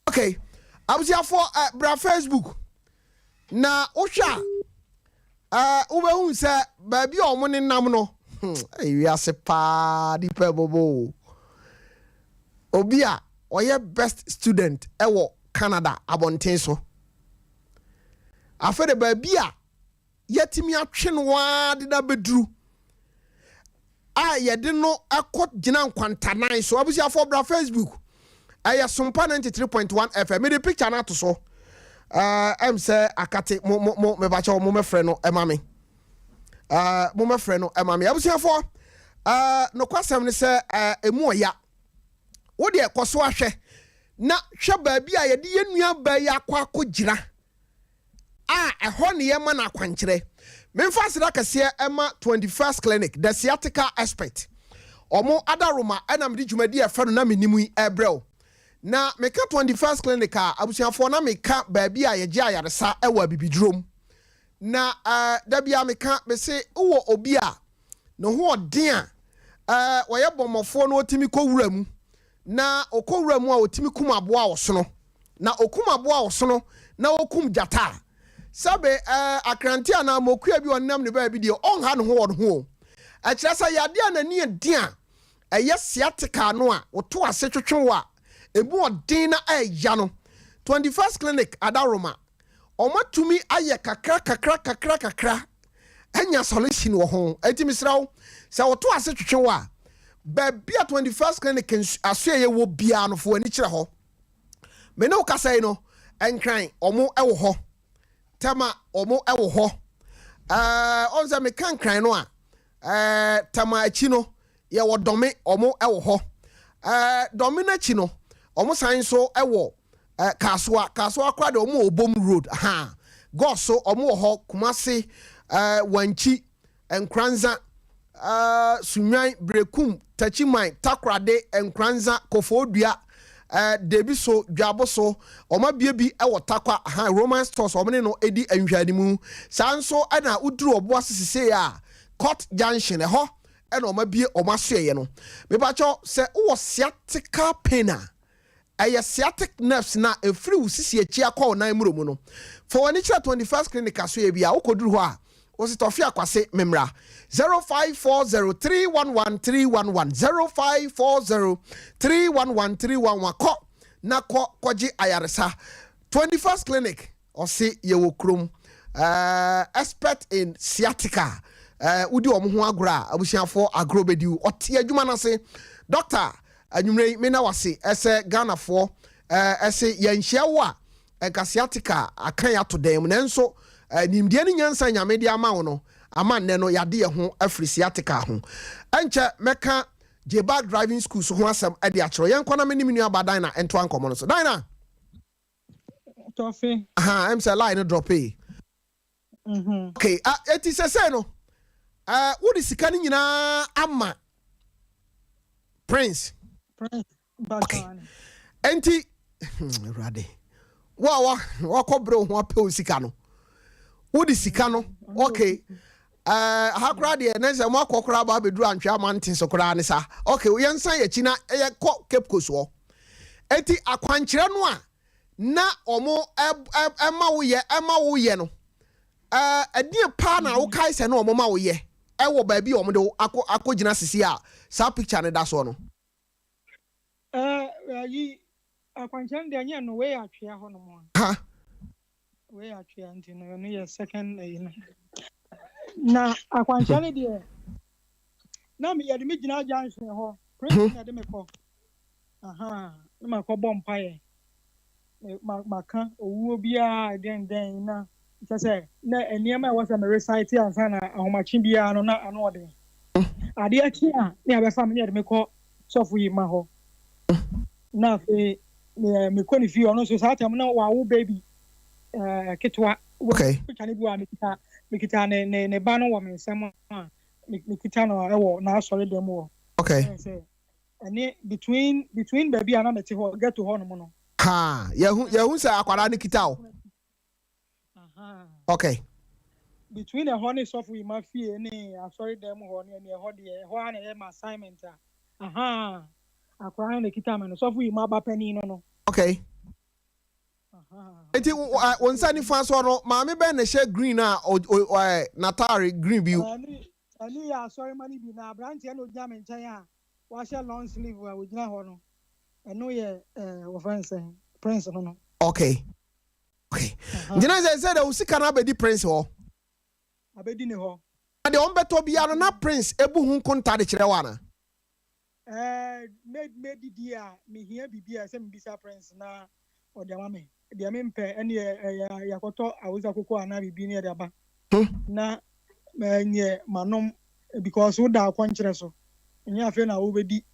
okay abusia for bra Facebook na ohwa ube se ba bi o mo ne nam no wi ase pa di pe bobo obi a oye best student ewo Canada abonten so afere ba bi a yetimi atwe no wa de da beduru ye de no akọ gina nkwantanan so abusia for bra Facebook aya sumpa 93.1 FM me the picture na to so em say akate mo me ba cha mo me frɛ no ema me mo me frɛ no ema me abusia for no kwasem ne say emu oya wo de ekoso ahwɛ na hwɛ ba bi a ye de yenua ba ya akɔ gira ɛhɔ ne yema na akwankyerɛ memfa sira kase ema 21st clinic the sciatica expert omo adaroma enam di dwumadi ɛfɛ no na menimu ebrɛw na meka 21st clinic a abusuafo na meka baabi a yɛgye ayaresa ɛwɔ bibidrom na da bia meka be se wo obi a no ho ɔden a wɔyɛ bɔmmɔfo no otimi kɔwura mu na okɔwura mu a otimi kum aboa wo so no na okum aboa wo so no na okum jata sabe akrante ana mokua bi onnam ne baabi de onha no ho ho a kyerɛ sɛ yade anani aden a ɛyɛ sciatica no a woto ase twetwe wo a ebu odin na eya no 21st clinic adaroma omatumi aye kakra enya solution wo ho etimi srawo se woto ase twetwe wo a ba bia 21st clinic asoye wo bia no fo ani kire ho me no kasai no enkran omo ewo ho tema omo ewo ho onza me kankran no a tama achi no ye wo dome omo ewo ho dome na chi no omo san so ewo kaswa kwa de omo obom road goso omo ho kumase wanchi enkranza sunwan brekum tachiman takrade enkranza kofodua debiso dwaboso oma biebi ewo takwa Roman stores omne no edi anhwanimu sanso ana uduru obo asese ya court junction ho ena oma bie oma soye no mebacho se wo sciatica pain a sciatic nerves na efiri usisi echi akọ nan muromu no for wani kira 21st clinic aso ye bia ukoduru ho a wosi Tofiakwa se memra 0540311311 0540311311 ko na ko koji ayaresa 21st clinic osi ye wo krom expert in sciatica udi omo ho agora abusiafo agrobediu ote adwuma na se doctor anwumre me na wase ese Ghana fo ese yanhia wo a sciatica akan ya to dem nanso nimdie ni nyansa nyame dia ma wo no ama nne no yade ye ho afri sciatica ho enche meka J-Bag driving school so ho asem ade akero yen kwana me niminu abadan na ento ankomo no so dina Tofi em say line drop e okay eti se no What is sika ni nyina ama Prince. Okay. Enti Rade. Wa kobre ho apɛ sika no. What is sika no? Okay. Ha kra de na se mo akokora ba beduru antwe amanten so kra ne sa. Okay, we yansan ya chi na Cape Coast wo. Enti akwankyere no a na omo ema wo ye no. Adie pa na wo kai se na omo ma wo ye. Ewo ba bi omo de akogina sisi a sa picture ne da so no. Yi akwankyere de anya no we atwe ho no mo. Ha. We atwe anti no ye second no. Na akwankyere de na me yede me gina junction ho. Prince na de me ko. Na ma ko bompa ye. Maka owu bia den na say na eniema e was a recite ansa na ahomachi bia no na ano ode ade aki a na ya be fa me me ko sofu yi ma ho na fe me ko ni fi ono so sa tam na wa wo baby kitwa okay kani bua me kita ne ba no wo me nsem a me kita no e wo na asore dem wo okay and between baby and na te ho get to ho no no ha yahu say akwara ni kita o okay between the honey software we ma fie ni sorry dem ho ni ho de ho an e ma assignment akwara na kita me no software we ma ba pani no okay enti wonsa ni fa so no ma me be na share green na natari green bi ani ya sorry mani bi na branch e no gya me nchen a wa share long sleeve wa ogina ho no eno ye wo friends Prince no okay okay njina say that usika na abedi Prince ho abedi ne ho ade on beto bia no na Prince ebu hu konta de kire wa na me didi a me hia bibia se me bisa Prince na odiama me dia me mpe ene yakoto awuza koko ana bibi ne de aba na nye manom because wo da akwankyere so nya afi na wo bedi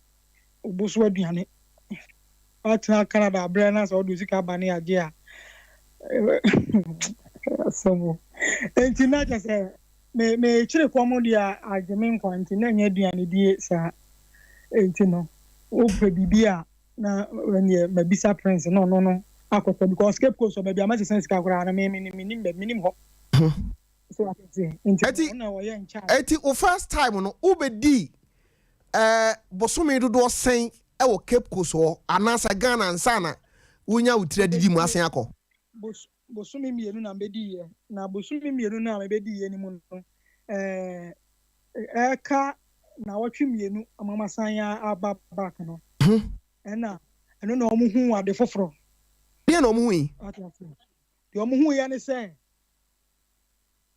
obuso aduane atna Canada brana so do sika bane age a so enti na just me chire kwamo dia ageme nkwanti na nya aduane die sa enti no o pe bibia na when mabisa Prince no akoto because Cape Coast so baby am sense ka kura na menim ho so enti na wo ye ncha enti o first time no ubedi bosome dodo sen e wo Cape Coast ho anasa Ghana ansana wonya utira didi mu asen akọ bosome mienu na mbedi ye na bosome mienu na mbedi ye ni mu no eka na watwe mienu amama san ya aba back no ena eno na omuhu ade foforo ye na omuhu yi de omuhu ya ne se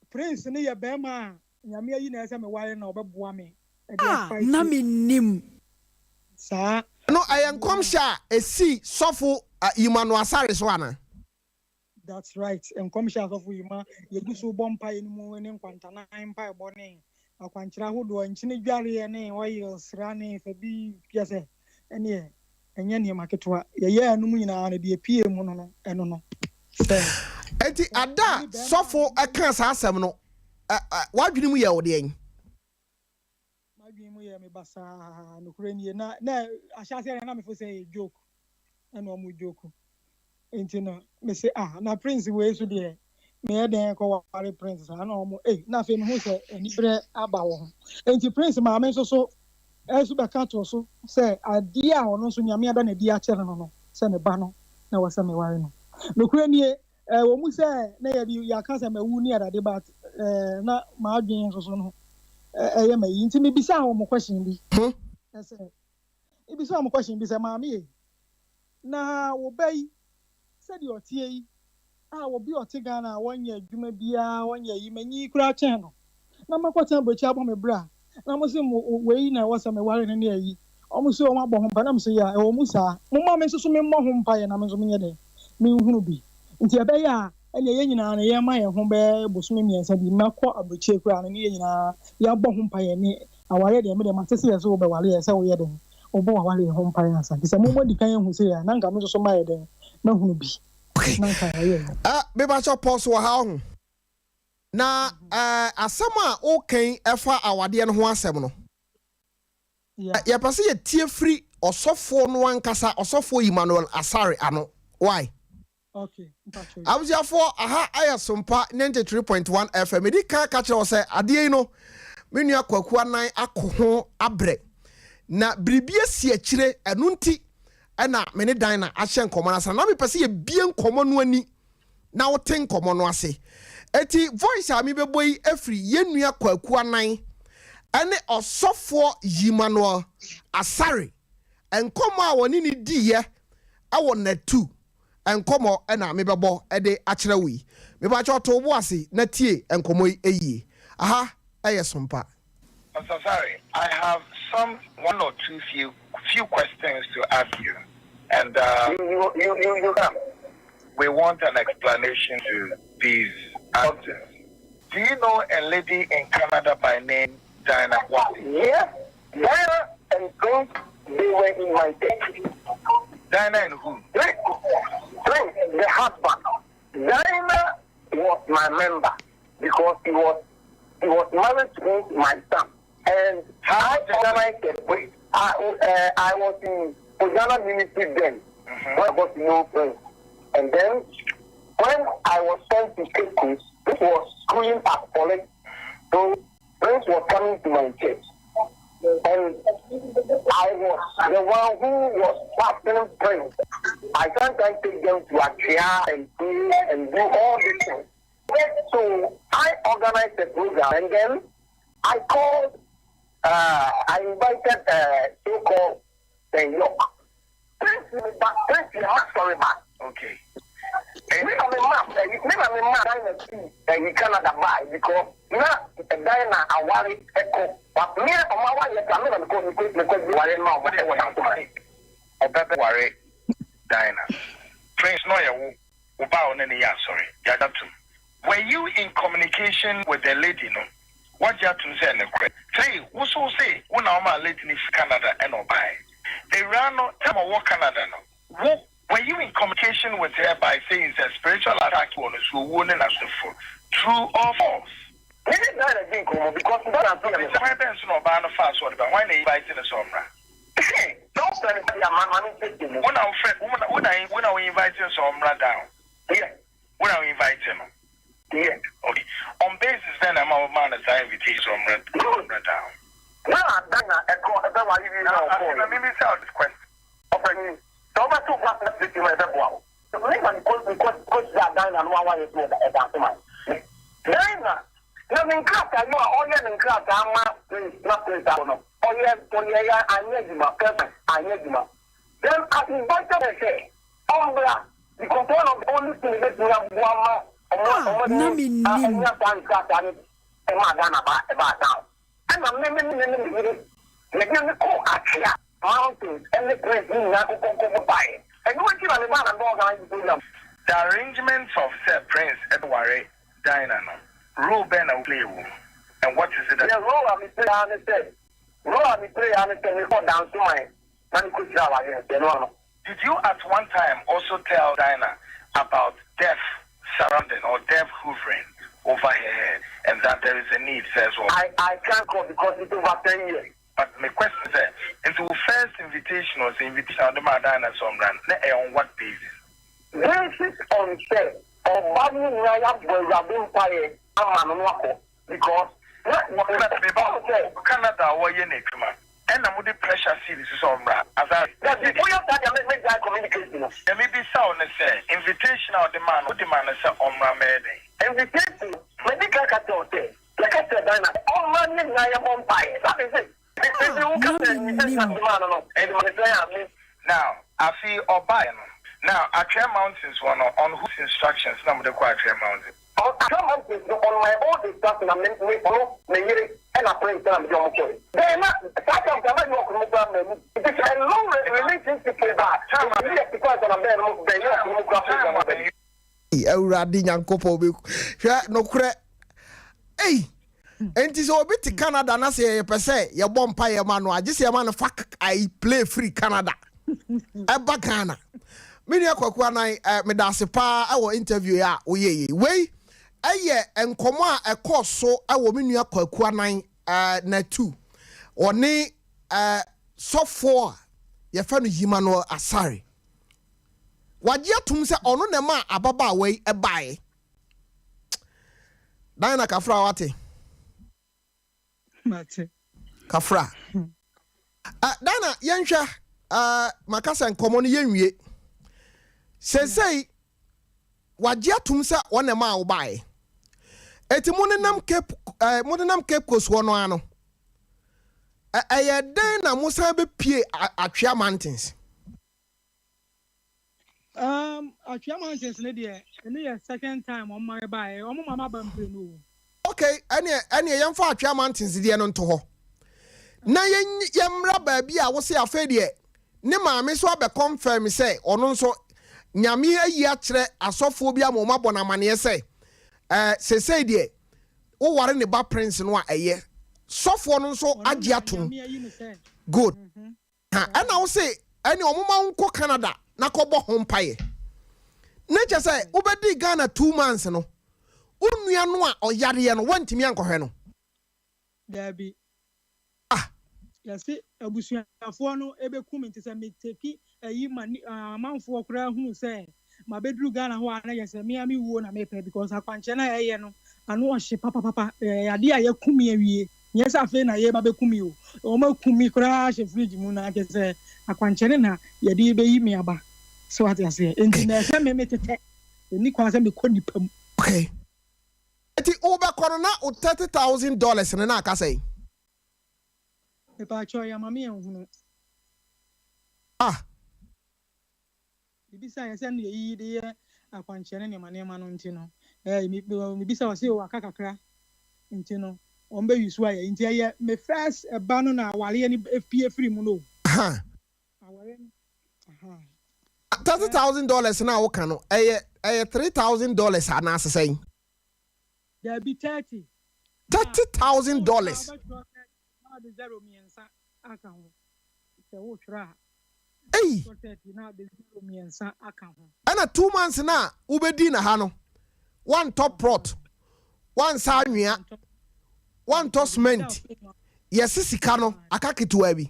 Prince ne ye bema nyame yi na ese me ware na obeboa me na menim sa no ayankom sha esi sofo imanu asare so ana that's right and come sha sofo ima ye guso bompa ye ni mu ne nkwanta na mpa bone akwankyira hodo nchine dware ye ne oil sra ne fa bi piase ene enye ne maketo ye anum nyina na de pie mu no eno no enti ada sofo aka sa asem no wadwene mu ye wo de en mu ye me basa no kureni na ahyase na me fo say joke eno mu joke enti no me say na Prince we so de me den ko ware Prince na omo na fe me ho say eni bre aba wo enti Prince ma me so esu be ka to so say ade a ono so nyame ada na di a chere no say me ba no na wo say me ware no kureni wo mu say na ya ka say me wu ni adade ba na ma adwen so no eye ma yi nti me bisa ho mo question bi say e bisa ho mo question bi say ma me na wo bai say di otie yi wo bi otie Ghana wonye adwuma bia wonye yi manyi kura chen no na makwata bochi abo me bra na mo se mo we na wo say me ware ne na yi o mo se o ma bo ho mpa na mo se ya wo mu sa mo ma me so me mo ho mpa ye na me so me nye de me hunu bi nti e be ya ene ye nyina na ye ma ye ho be bosome miensa bi makọ abochie kura na ye nyina ya bọ ho mpa ye ni aware de me de matese ye so be wale ye se wo ye de obo wale ho mpa ye asa kisa mo di kan ye hu se ya na nga me so ma ye de na hunu bi okay me ba cho pause wa ha ho na asama okay efa awade no ho asem no ya pase ye tie free osofo no ankasa osofo Emmanuel Asare ano why okay abujafo aha ayasompa 93.1 FM edi ka kire say ade no menua kwaku anan akoho abre na bribie si akire enu nti na mene dan na ahye nkomo na na me pese ye bie nkomo no ani na wote nkomo no ase eti voice a me bebo yi afri yenua kwaku anan ene osofo Emmanuel Asare enkomo a woni ni diye awo na 2 enkomo na me bebo de akire wi me ba cho to bo ase na tie enkomo yi aha ayesompa. I'm so sorry. I have one or two few questions to ask you, and you come. We want an explanation to these answers. Do you know a lady in Canada by name Diana? Yes, Diana and Prince, they were in my date. Diana and who? Prince, the husband. Diana was my member because he was married to my son. And I organized a break. I was in Ojana ministry then, where I was no friend. And then when I was sent to Cape, it was screwing at college. So friends were coming to my church. And I was the one who was passing friends. I sometimes take them to a chair and pray and do all these things. So I organized a program and then I called. I invited so-called York. Sorry, man. Okay. Me and my man, in Canada buy because now Diana I worry echo. But me and my wife, I'm not going to worry now. What I better worry, Diana. Prince Noya, Uba any sorry. Were you in communication with the lady? No. What you have to say? Say, who so say? When our man lady in Canada and Obai, they ran no time of work Canada. No. Were you in communication with her by saying it's a spiritual attack on us who wouldn't us for true or false? This is not a thing, because it's a person or ban of fast or why they invited us on. Don't tell me I'm when our friend, when I invite us on down. Yeah. When I invite him. Yeah. Okay. On basis then I'm our man as I invitation on down. No, I'm done. Let me miss out this question. Okay. So much to what the city was about. So because that done and one is more about the Diana, nothing crap. I know all your crap. I'm not down. Oh, yeah, I need you, I need you. Then I invited her say, oh, because one of the only things that we have one. Menim. And I'm never mountains and the place in by. And what you are about the arrangements of Sir Prince Edward Diana, Ruben and play. And what is it? Down to my Did you at one time also tell Diana about death surrounding or death hovering over her head and that there is a need as well? I can't go because it's over 10 years. But my question is, into first invitation was invitation of the Madonna Somran, on what basis? Basis on say, or Bobby Ryan will have been fired, because Canada or Yenekuma, and I'm with the pressure series on Rat. As I said, make that communication. There may be sound and say, invitation of the man, what the man is on Ramede. Invitation, medical say, like I said, all money I am on fire. That is it. Now, I see Obayan. Now, Akre Mountains one on whose instructions number the Akre Mountains. Akre Mountains on my own instructions, I'm going to follow the and I pray to them. Then, it is a long relationship with that. Hey! Enti so obi ti Canada na se ye pese ye bom pa ye ma no agise ye ma no fuck I play free Canada. Eba Ghana. Me ne akwaku anan me da se pa e wo interview ya wo ye we ɛyɛ nkɔmɔ a ɛkɔ so ɛwɔ me nua kwaku anan na 2 ɔne sɔfo a yɛfa no yima no asare wagye atum sɛ ɔno na ma ababaawa yi ɛbae dan na kafra wate mate kafra dana yɛnhwɛ makasa nkɔmɔ no yɛnwie sesei wagye atum sɛ ɔne ma wobae eti mo nenam cape coast hɔ no ano ɛyɛ den na mo san bepie Atwea Mountains Atwea Mountains ne de ne yɛ second time on my buy on mama bampre no okay ɛne yɛmfa Atwea Mountains deɛ no nto hɔ na yɛmmra baabi a wo se afɛ deɛ ne maame so abɛ confirm sɛ ɔno nso nyame ayi akyerɛ asɔfo bi ama ɔma bɔ na maneɛ sɛ sesei deɛ wo ware ne ba prince no a ɛyɛ sɔfo no nso agye atom good ɛna wo se ɛne ɔmoma nko Canada na kɔbɔ ho mpaeɛ na kyɛ sɛ wobɛdi Ghana 2 months no wonua no a ɔyareɛ no wantimi ankɔhwɛ no dabi yɛse abusuafoɔ no ɛbɛkum nti sɛ meteki ayi amanfoɔ koraa hunu sɛ mabɛduru Ghana hɔ a na yɛsɛ mea me wuo na mepɛ because akwankyɛ no a ɛyɛ no ano ɔhye papapapa ade a yɛkumi awie nyɛ sɛ afei na yɛba bɛkumi o ɔmakumi koraa hyɛ fridge mu na kyɛ sɛ akwankyɛ no na yɛde bɛyi me aba so wate aseɛ enti na ɛsɛ me metetɛ ɛni kwan sɛ mekɔ nipa mu okay eti wobɛkɔ no na wo $30,000 no na aka sɛ Epacho ya mami ehunu. Bibisa yesa no yi de akwankyere ne manema no ntino. Bibisa wase o aka kakra ntino. Ombe yusu aye nti aye me first eba no na awale ni FPA free mu no. Awale no. $30,000 na wo ka no eye $3,000 ana asesɛn. There be $30,000. The zero miensa aka ho se wo twra ei na the zero miensa aka ho ana 2 months na ubedi na ha no one top prot one sanwea one top cement yes sika no aka ketewa bi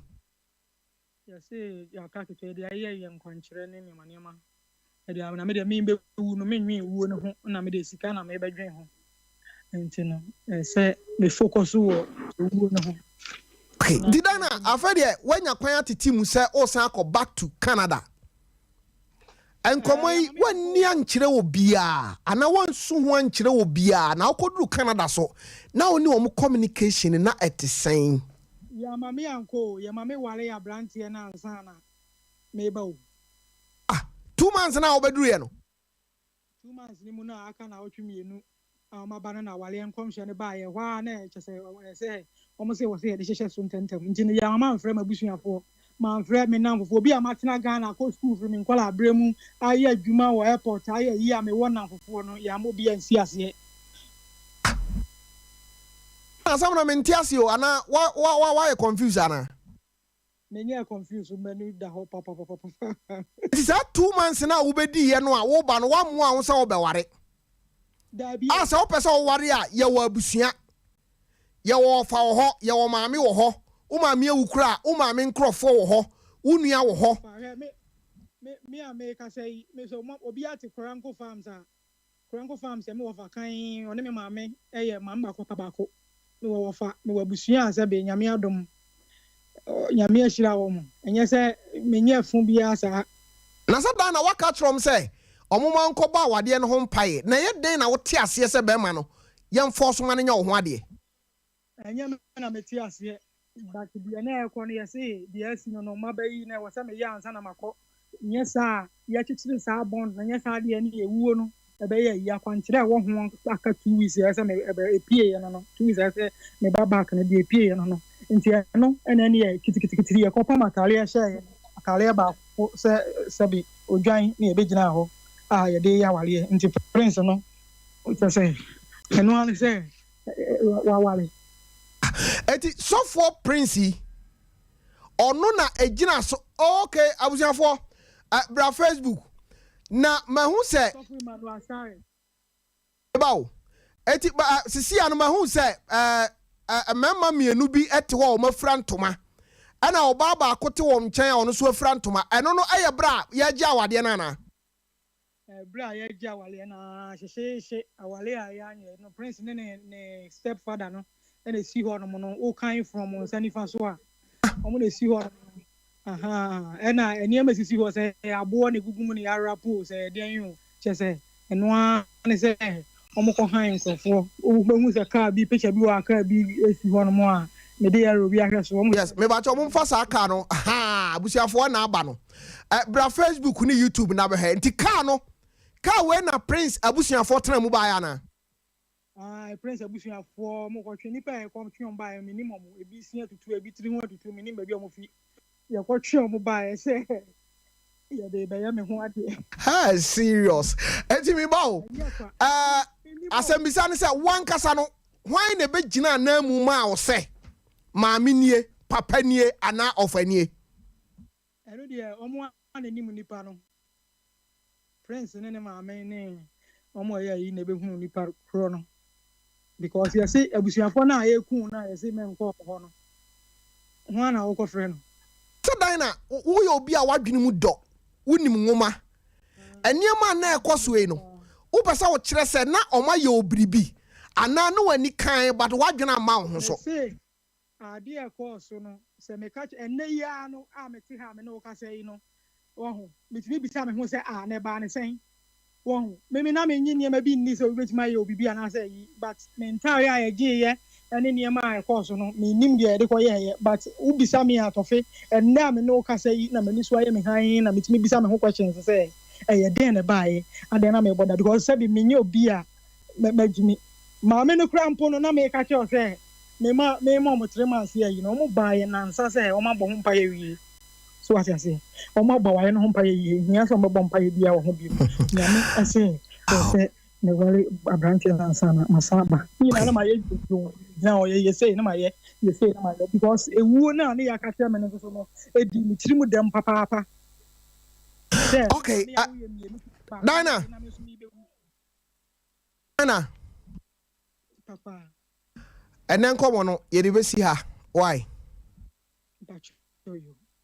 yes ya aka ketewa de aye nkwankyere ne manema e de na me de me be wu no me nwi wu no ho na me de sika na me be dwen ho enti no se me focus wo wu no ho. Okay, Didana, afede when you kwanya titi mu say o san akọ back to Canada. Enkomo yi wan ni ankyere wo bia, ana wan su ho ankyere wo bia, na akoduru Canada so. Na oni omo communication na etisen. Ya mame anko, ya mame wale ya brantie na ansa na meba o. 2 months na obeduru ye no. 2 months ni mu na aka na otwemienu. Mabana na wale enkomhye ne ba ye hwa na kyese se omo se wo se de hyehye so ntentem nti ne ya ma mfrɛ mabusuafo ma mfrɛ me namfofo bi a matena Ghana ko school firi me nkwala abremu aye adwuma wo airport aye yi a me wo namfofo no ya mo bi ansi ase asam na menti ase o ana wa confuse ana me nye confuse menu da ho papa it is that 2 months na wo bedi ye no a wo ba no wa mo a wo se wo be ware dabi asa wo pese wo ware a ye wo abusua ye wo fa wo ho ye wo maame wo ho wo maame awukura wo maame nkrofo wo ho wo nua wo ho me America say me so obi ate Koranko Farms me wo fa kan one me maame eye mamba ko tabako me wo fa me wo abusua ase be nyame adom nyame ahira wo mo enye se me nye fun bia sa na sa da na waka trom say omoma nkoba awade no ho mpae na ye den na wo te ase se be ma no ye mfo ma no nya wo ho ade enye me na me te ase back bia na e ko no ye se bia si no mabayi na wo se me ya ansa na makọ nye sa ya chichiri sa bond na nye sa de ni ewuo no ebe ya ya kwankyere wo ho aka 2 weeks ya se me ebe epie ye no 2 weeks ya se me ba back na de epie ye no nti no ene ne ye kitikiti ye ko pa makale ya hye akale ba se bi odwan na ebe gina ho ye de ya wale nti prince no o se eno an se wa wale eti sofo prince ono na egina so okay abusiafo bra Facebook na mahu se bawo eti ba sisi anu ma hu say mema mienu bi ete wo mafra ntoma ana oba ba akote wo nchen ono so afra ntoma eno no aye bra ya gi awade na na bra ya gi awale na hye awale ya anye no prince ne stepfather no ene si ho no no o kan from sanifa so a omo ne si ho aha ena eniema sisi ho say abo ne gugumu ne arapo say den yo che say eno a ne say omo ko han nkofo o gbehu say car bi picture bi wa car bi esi ho no mo a me de yaro bi ahwe so omo yes me ba cho omo fa sa car no aha abusiafo na aba no bra Facebook ni YouTube na be he nti car no car we na prince abusiafo tena mu ba ya na prince abusiafo mo ko twe nipa e ko twe on ba Menim mo ebi sia tutu ebi tiri ho tutu Menim ba bi omo fi ya ko twe on ba e se ya de ba ya me ho ade ha serious enti mi ba o asembisa ne se wan kasa no hwan na be gina na mu ma o se maami nie papa nie ana ofanie ero de omo ananim nipa no prince ne maame ne omo ya yi na be hunu nipa kro no because you say abusuafo na ayekun na you say men ko ho no ho na wo ko frɛ no so dina wo yo obi a wadwene mu dɔ wonim nwoma eniema na ekoso e no wo pesa wo kyerɛ sɛ na ɔma yɛ obribi ana no wani kan but wadwene ama wo so say ade ekoso no sɛ me catch enne ya no a me ti ha me no ka sɛ no wo ho me ti bi sa me ho sɛ na ba ne sɛn wo ho me na me nyi niema bi nni sɛ obetima yɛ obibi ana sɛ yi but me ntare a yɛ gye yɛ ene niema a ekoso no me nim de de ko yɛ but wo bisa me atofe enne me no ka sɛ yi na me ni so ayɛ me han na me ti bisa me ho questions sɛ ɛyɛ den ne baaye ade na me boda because sabi me nye obi a magimi maame no kra mpo no na me ka kye o sɛ me ma mo 3 months here you know mo baaye na nsa sɛ o ma bɔ ho mpa ye wie so what you say o ma bɔ waye no ho mpa ye wie hia so mo bɔ mpa ye bia wo ho bi na me ase sɛ me wale abranche na nsa na masaba ni na ma ye jo na o ye say na ma ye say na ma ye because ewu na ne ya ka kye me no so no edi mi tiri mu dem papa okay Dina papa and then come on ye dey see her why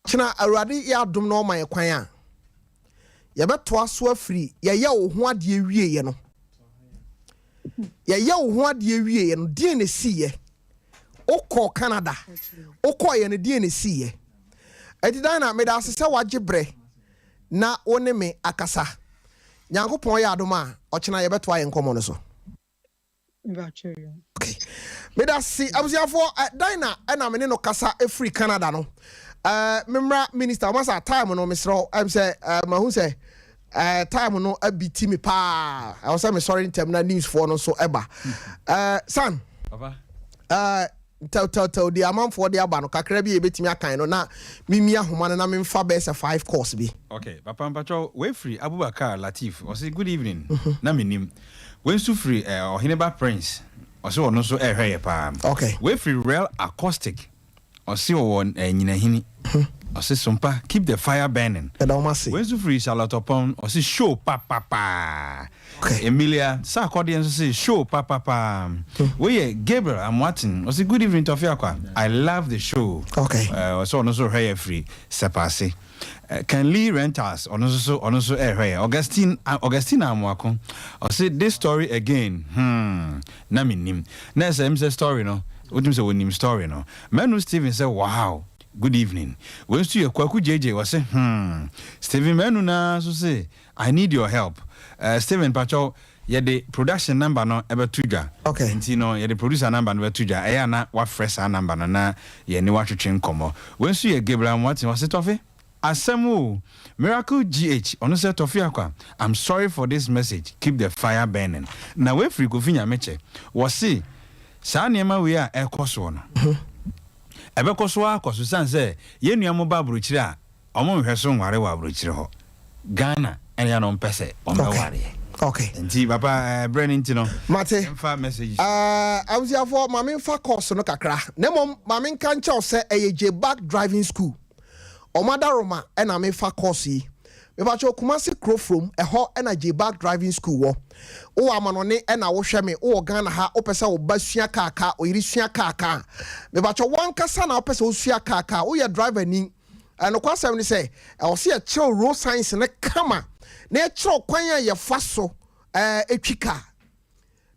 china awurade ya dom no man kwan a ye beto aso afiri ye wo ho ade wie ye no ye wo ho ade wie ye no die ne si ye okọ Canada okọ ye ne die ne si ye edi Dina me da se wagye bre na one me akasa nyankopon ya adoma ochina ye beto aye nkomo no so okay me da si abusiafo Dina na me ne no kasa free Canada no memra minister masa time no mesro am say mahu say time no abiti me pa I was say me sorry in term na news for no so eba son papa tell the amount for the aba no kakra bi ebetimi akan no na mimi ahoma na memfa be say 5 course bi okay papa mpacho we free Abubakar Latif o say good evening na Menim we so free Ohineba Prince o say ono so ehwe pa okay we free real acoustic o say won nyinahini o say sompa keep the fire burning we so free Charlotte upon o say show papa okay. Emilia sa accordion say show papa we Gabriel I'm watching o say good evening Tofiakwa I love the show okay so ono so hair free sepase can Lee Rentals ono so hair Augustine Amwako o say this story again na Menim na say story no what say Menim story no Manu Steven say wow good evening when to your Kwaku JJ was say Steven Manu na so say I need your help Steven Pacho ye the production number no ebe tuja okay nti no ye the producer number no ebe tuja eya na wa fresh number na ye ni wa twetwe nkomo when so ye Gabriel Martin was Tofi asemu Miracle GH ono say Tofiakwa I'm sorry for this message keep the fire burning na we free ko finya meche was say sa niema we a ekoso no ebe koso akoso san say ye nuamo ba buruchire a omo hweso nware wa buruchire ho Ghana and ya no mpese omeware okay nti papa Brennan tino mate mfa message awusiafo mame mfa course no kakra nemo mame nka nche o se eye back driving school omada Roma na me fa course yi mebacho Kumasi Crow from ho energy back driving school wo o amanone na wo hwe me o Ghana ha o pese wo basua kaka o yiri sua kaka mebacho wankasa na o pese o sua kaka o ye driver ni no kwasem ni say o se e kire road science ne kama na e kire kwan ya ye fa so etwika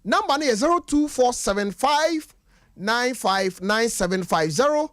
number is 02475959750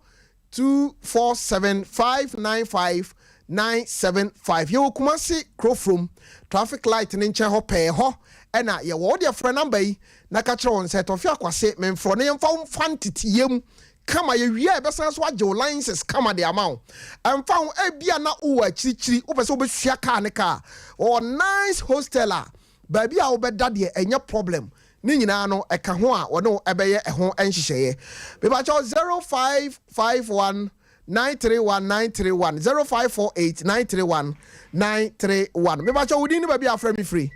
247595975 you Kumasi Crow from traffic light in nche ho pe ho ena ye wo de frɛ number yi na ka kyerɛ won sɛ Tofiakwa se memfro ne yemfa mfantitiyem kama ye wie e besan so agye licenses kama de amount emfa ho ebia na wo akyirikyiri wo pɛ sɛ wo besua car ne car or nice hosteler baabi a wo bɛda de enya problem ni nyina no eka ho a wo no ebɛyɛ ho enhyehyɛye beba kyɛ 0551 931931 0548931931 me ba cha wudi ni ba bia afra me free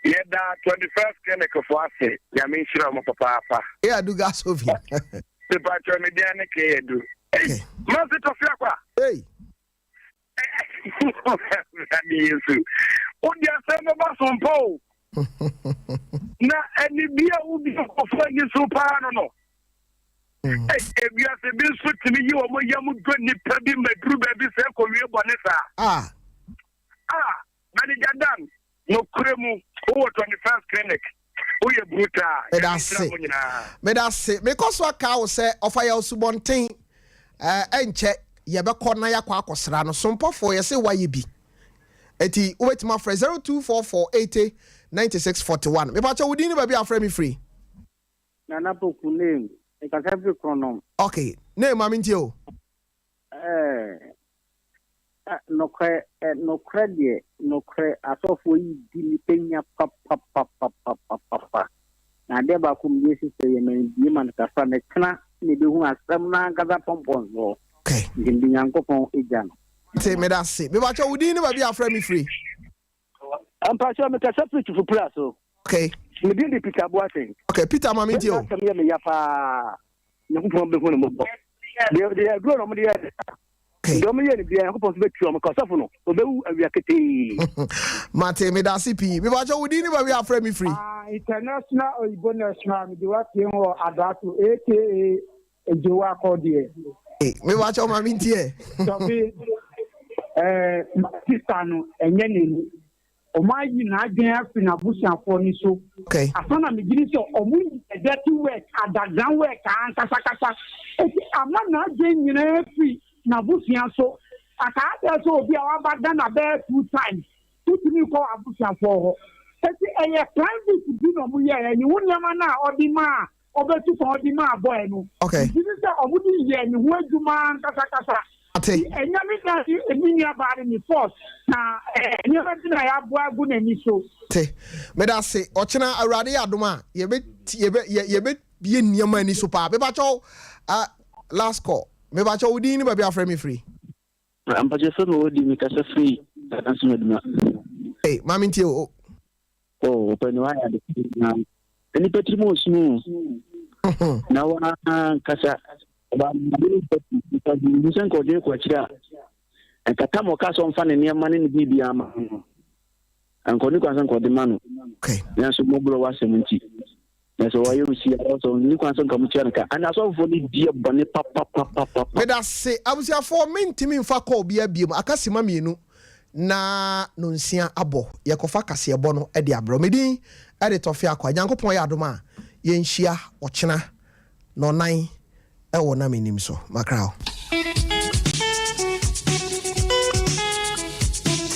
yeah that 21st clinic for us ya me shira mo papa apa yeah do gas of you me ba cha me dia ne ke edu ma se Tofiakwa hey ami yesu o dia se me ba sompo na eni bia u bi ko fa yesu pa no Ebia se bi so timi yi omo yam do nipa bi maduru ba bi se ko wie bone sa manager Dan no kremu o 21st clinic o ye bruta me da se me ko so aka wo se ofa ya osubonten enche ye be ko na ya kwa akosra no sompofo ye se waye bi eti o wetima fra 0244809641 me pa cha wudi ni ba bi afra me free na na poku name okay name aminti o nokre asofo yi di ni penya papa na de ba kum yesi se ye men di man ka fa ne kana ne be hu asem na gaza pompon so okay ndi Nyankopon ejano say me da say me ba cha wudi ni ba bi afra me free ampa cho me ka separate for plus o okay me di Peter Boateng okay Peter aminti o me ya pa Nyankopon be hu ne mo de grow no mo de do me ye ni bia Nyankopon so be tuo mo ka safo no obewu awia kete mate me da CP me ba cha wudi ni ba bi afra me free international oyibo national me de wa tie ho adatu aka ejewa kodie me ba cha ma minti e so be sister no enye ni omayi na adwen afi na busiafo ni so okay asana me giri so omu dirty work adagan work an kasa eti ama na adwen nyina afi na busian so aka ada so obi a wabada na be 2 times tutimi ko abusiafo ho eti eye private bi no mu ye ni wunyama na odima obetu ko odima boy no okay giri so omu di ye ni hu adwuma kasa ate enyame ka eminia baare ni force na enyame na ya boa gu na ni so te me da se ochina awrade adoma ye be bie niam ani so pa be ba cho last call me ba cho udi ni ba bia frame me free am pa je so no odi mi ka se free na so meduma hey mami ntie o pe no ya de na eni petrimo sunu na wa kasa ba mbili because you sen ko de ko chira en kata mo ka so mfa ne ne ma ne bibi ama an ko ni kwa san ko de manu okay na so mo bro wa semunti na so wa you see also ni kwa san ka mu chira ka and so for the dia bone papa me da se abusia for mentimi mfa ko bia biem akasima mienu na no nsia abo ye kofa kase ebo no e de abro medin e de Tofiakwa Nyankopon ya adoma ye nhia ochena no nan ewo na Menim so makrao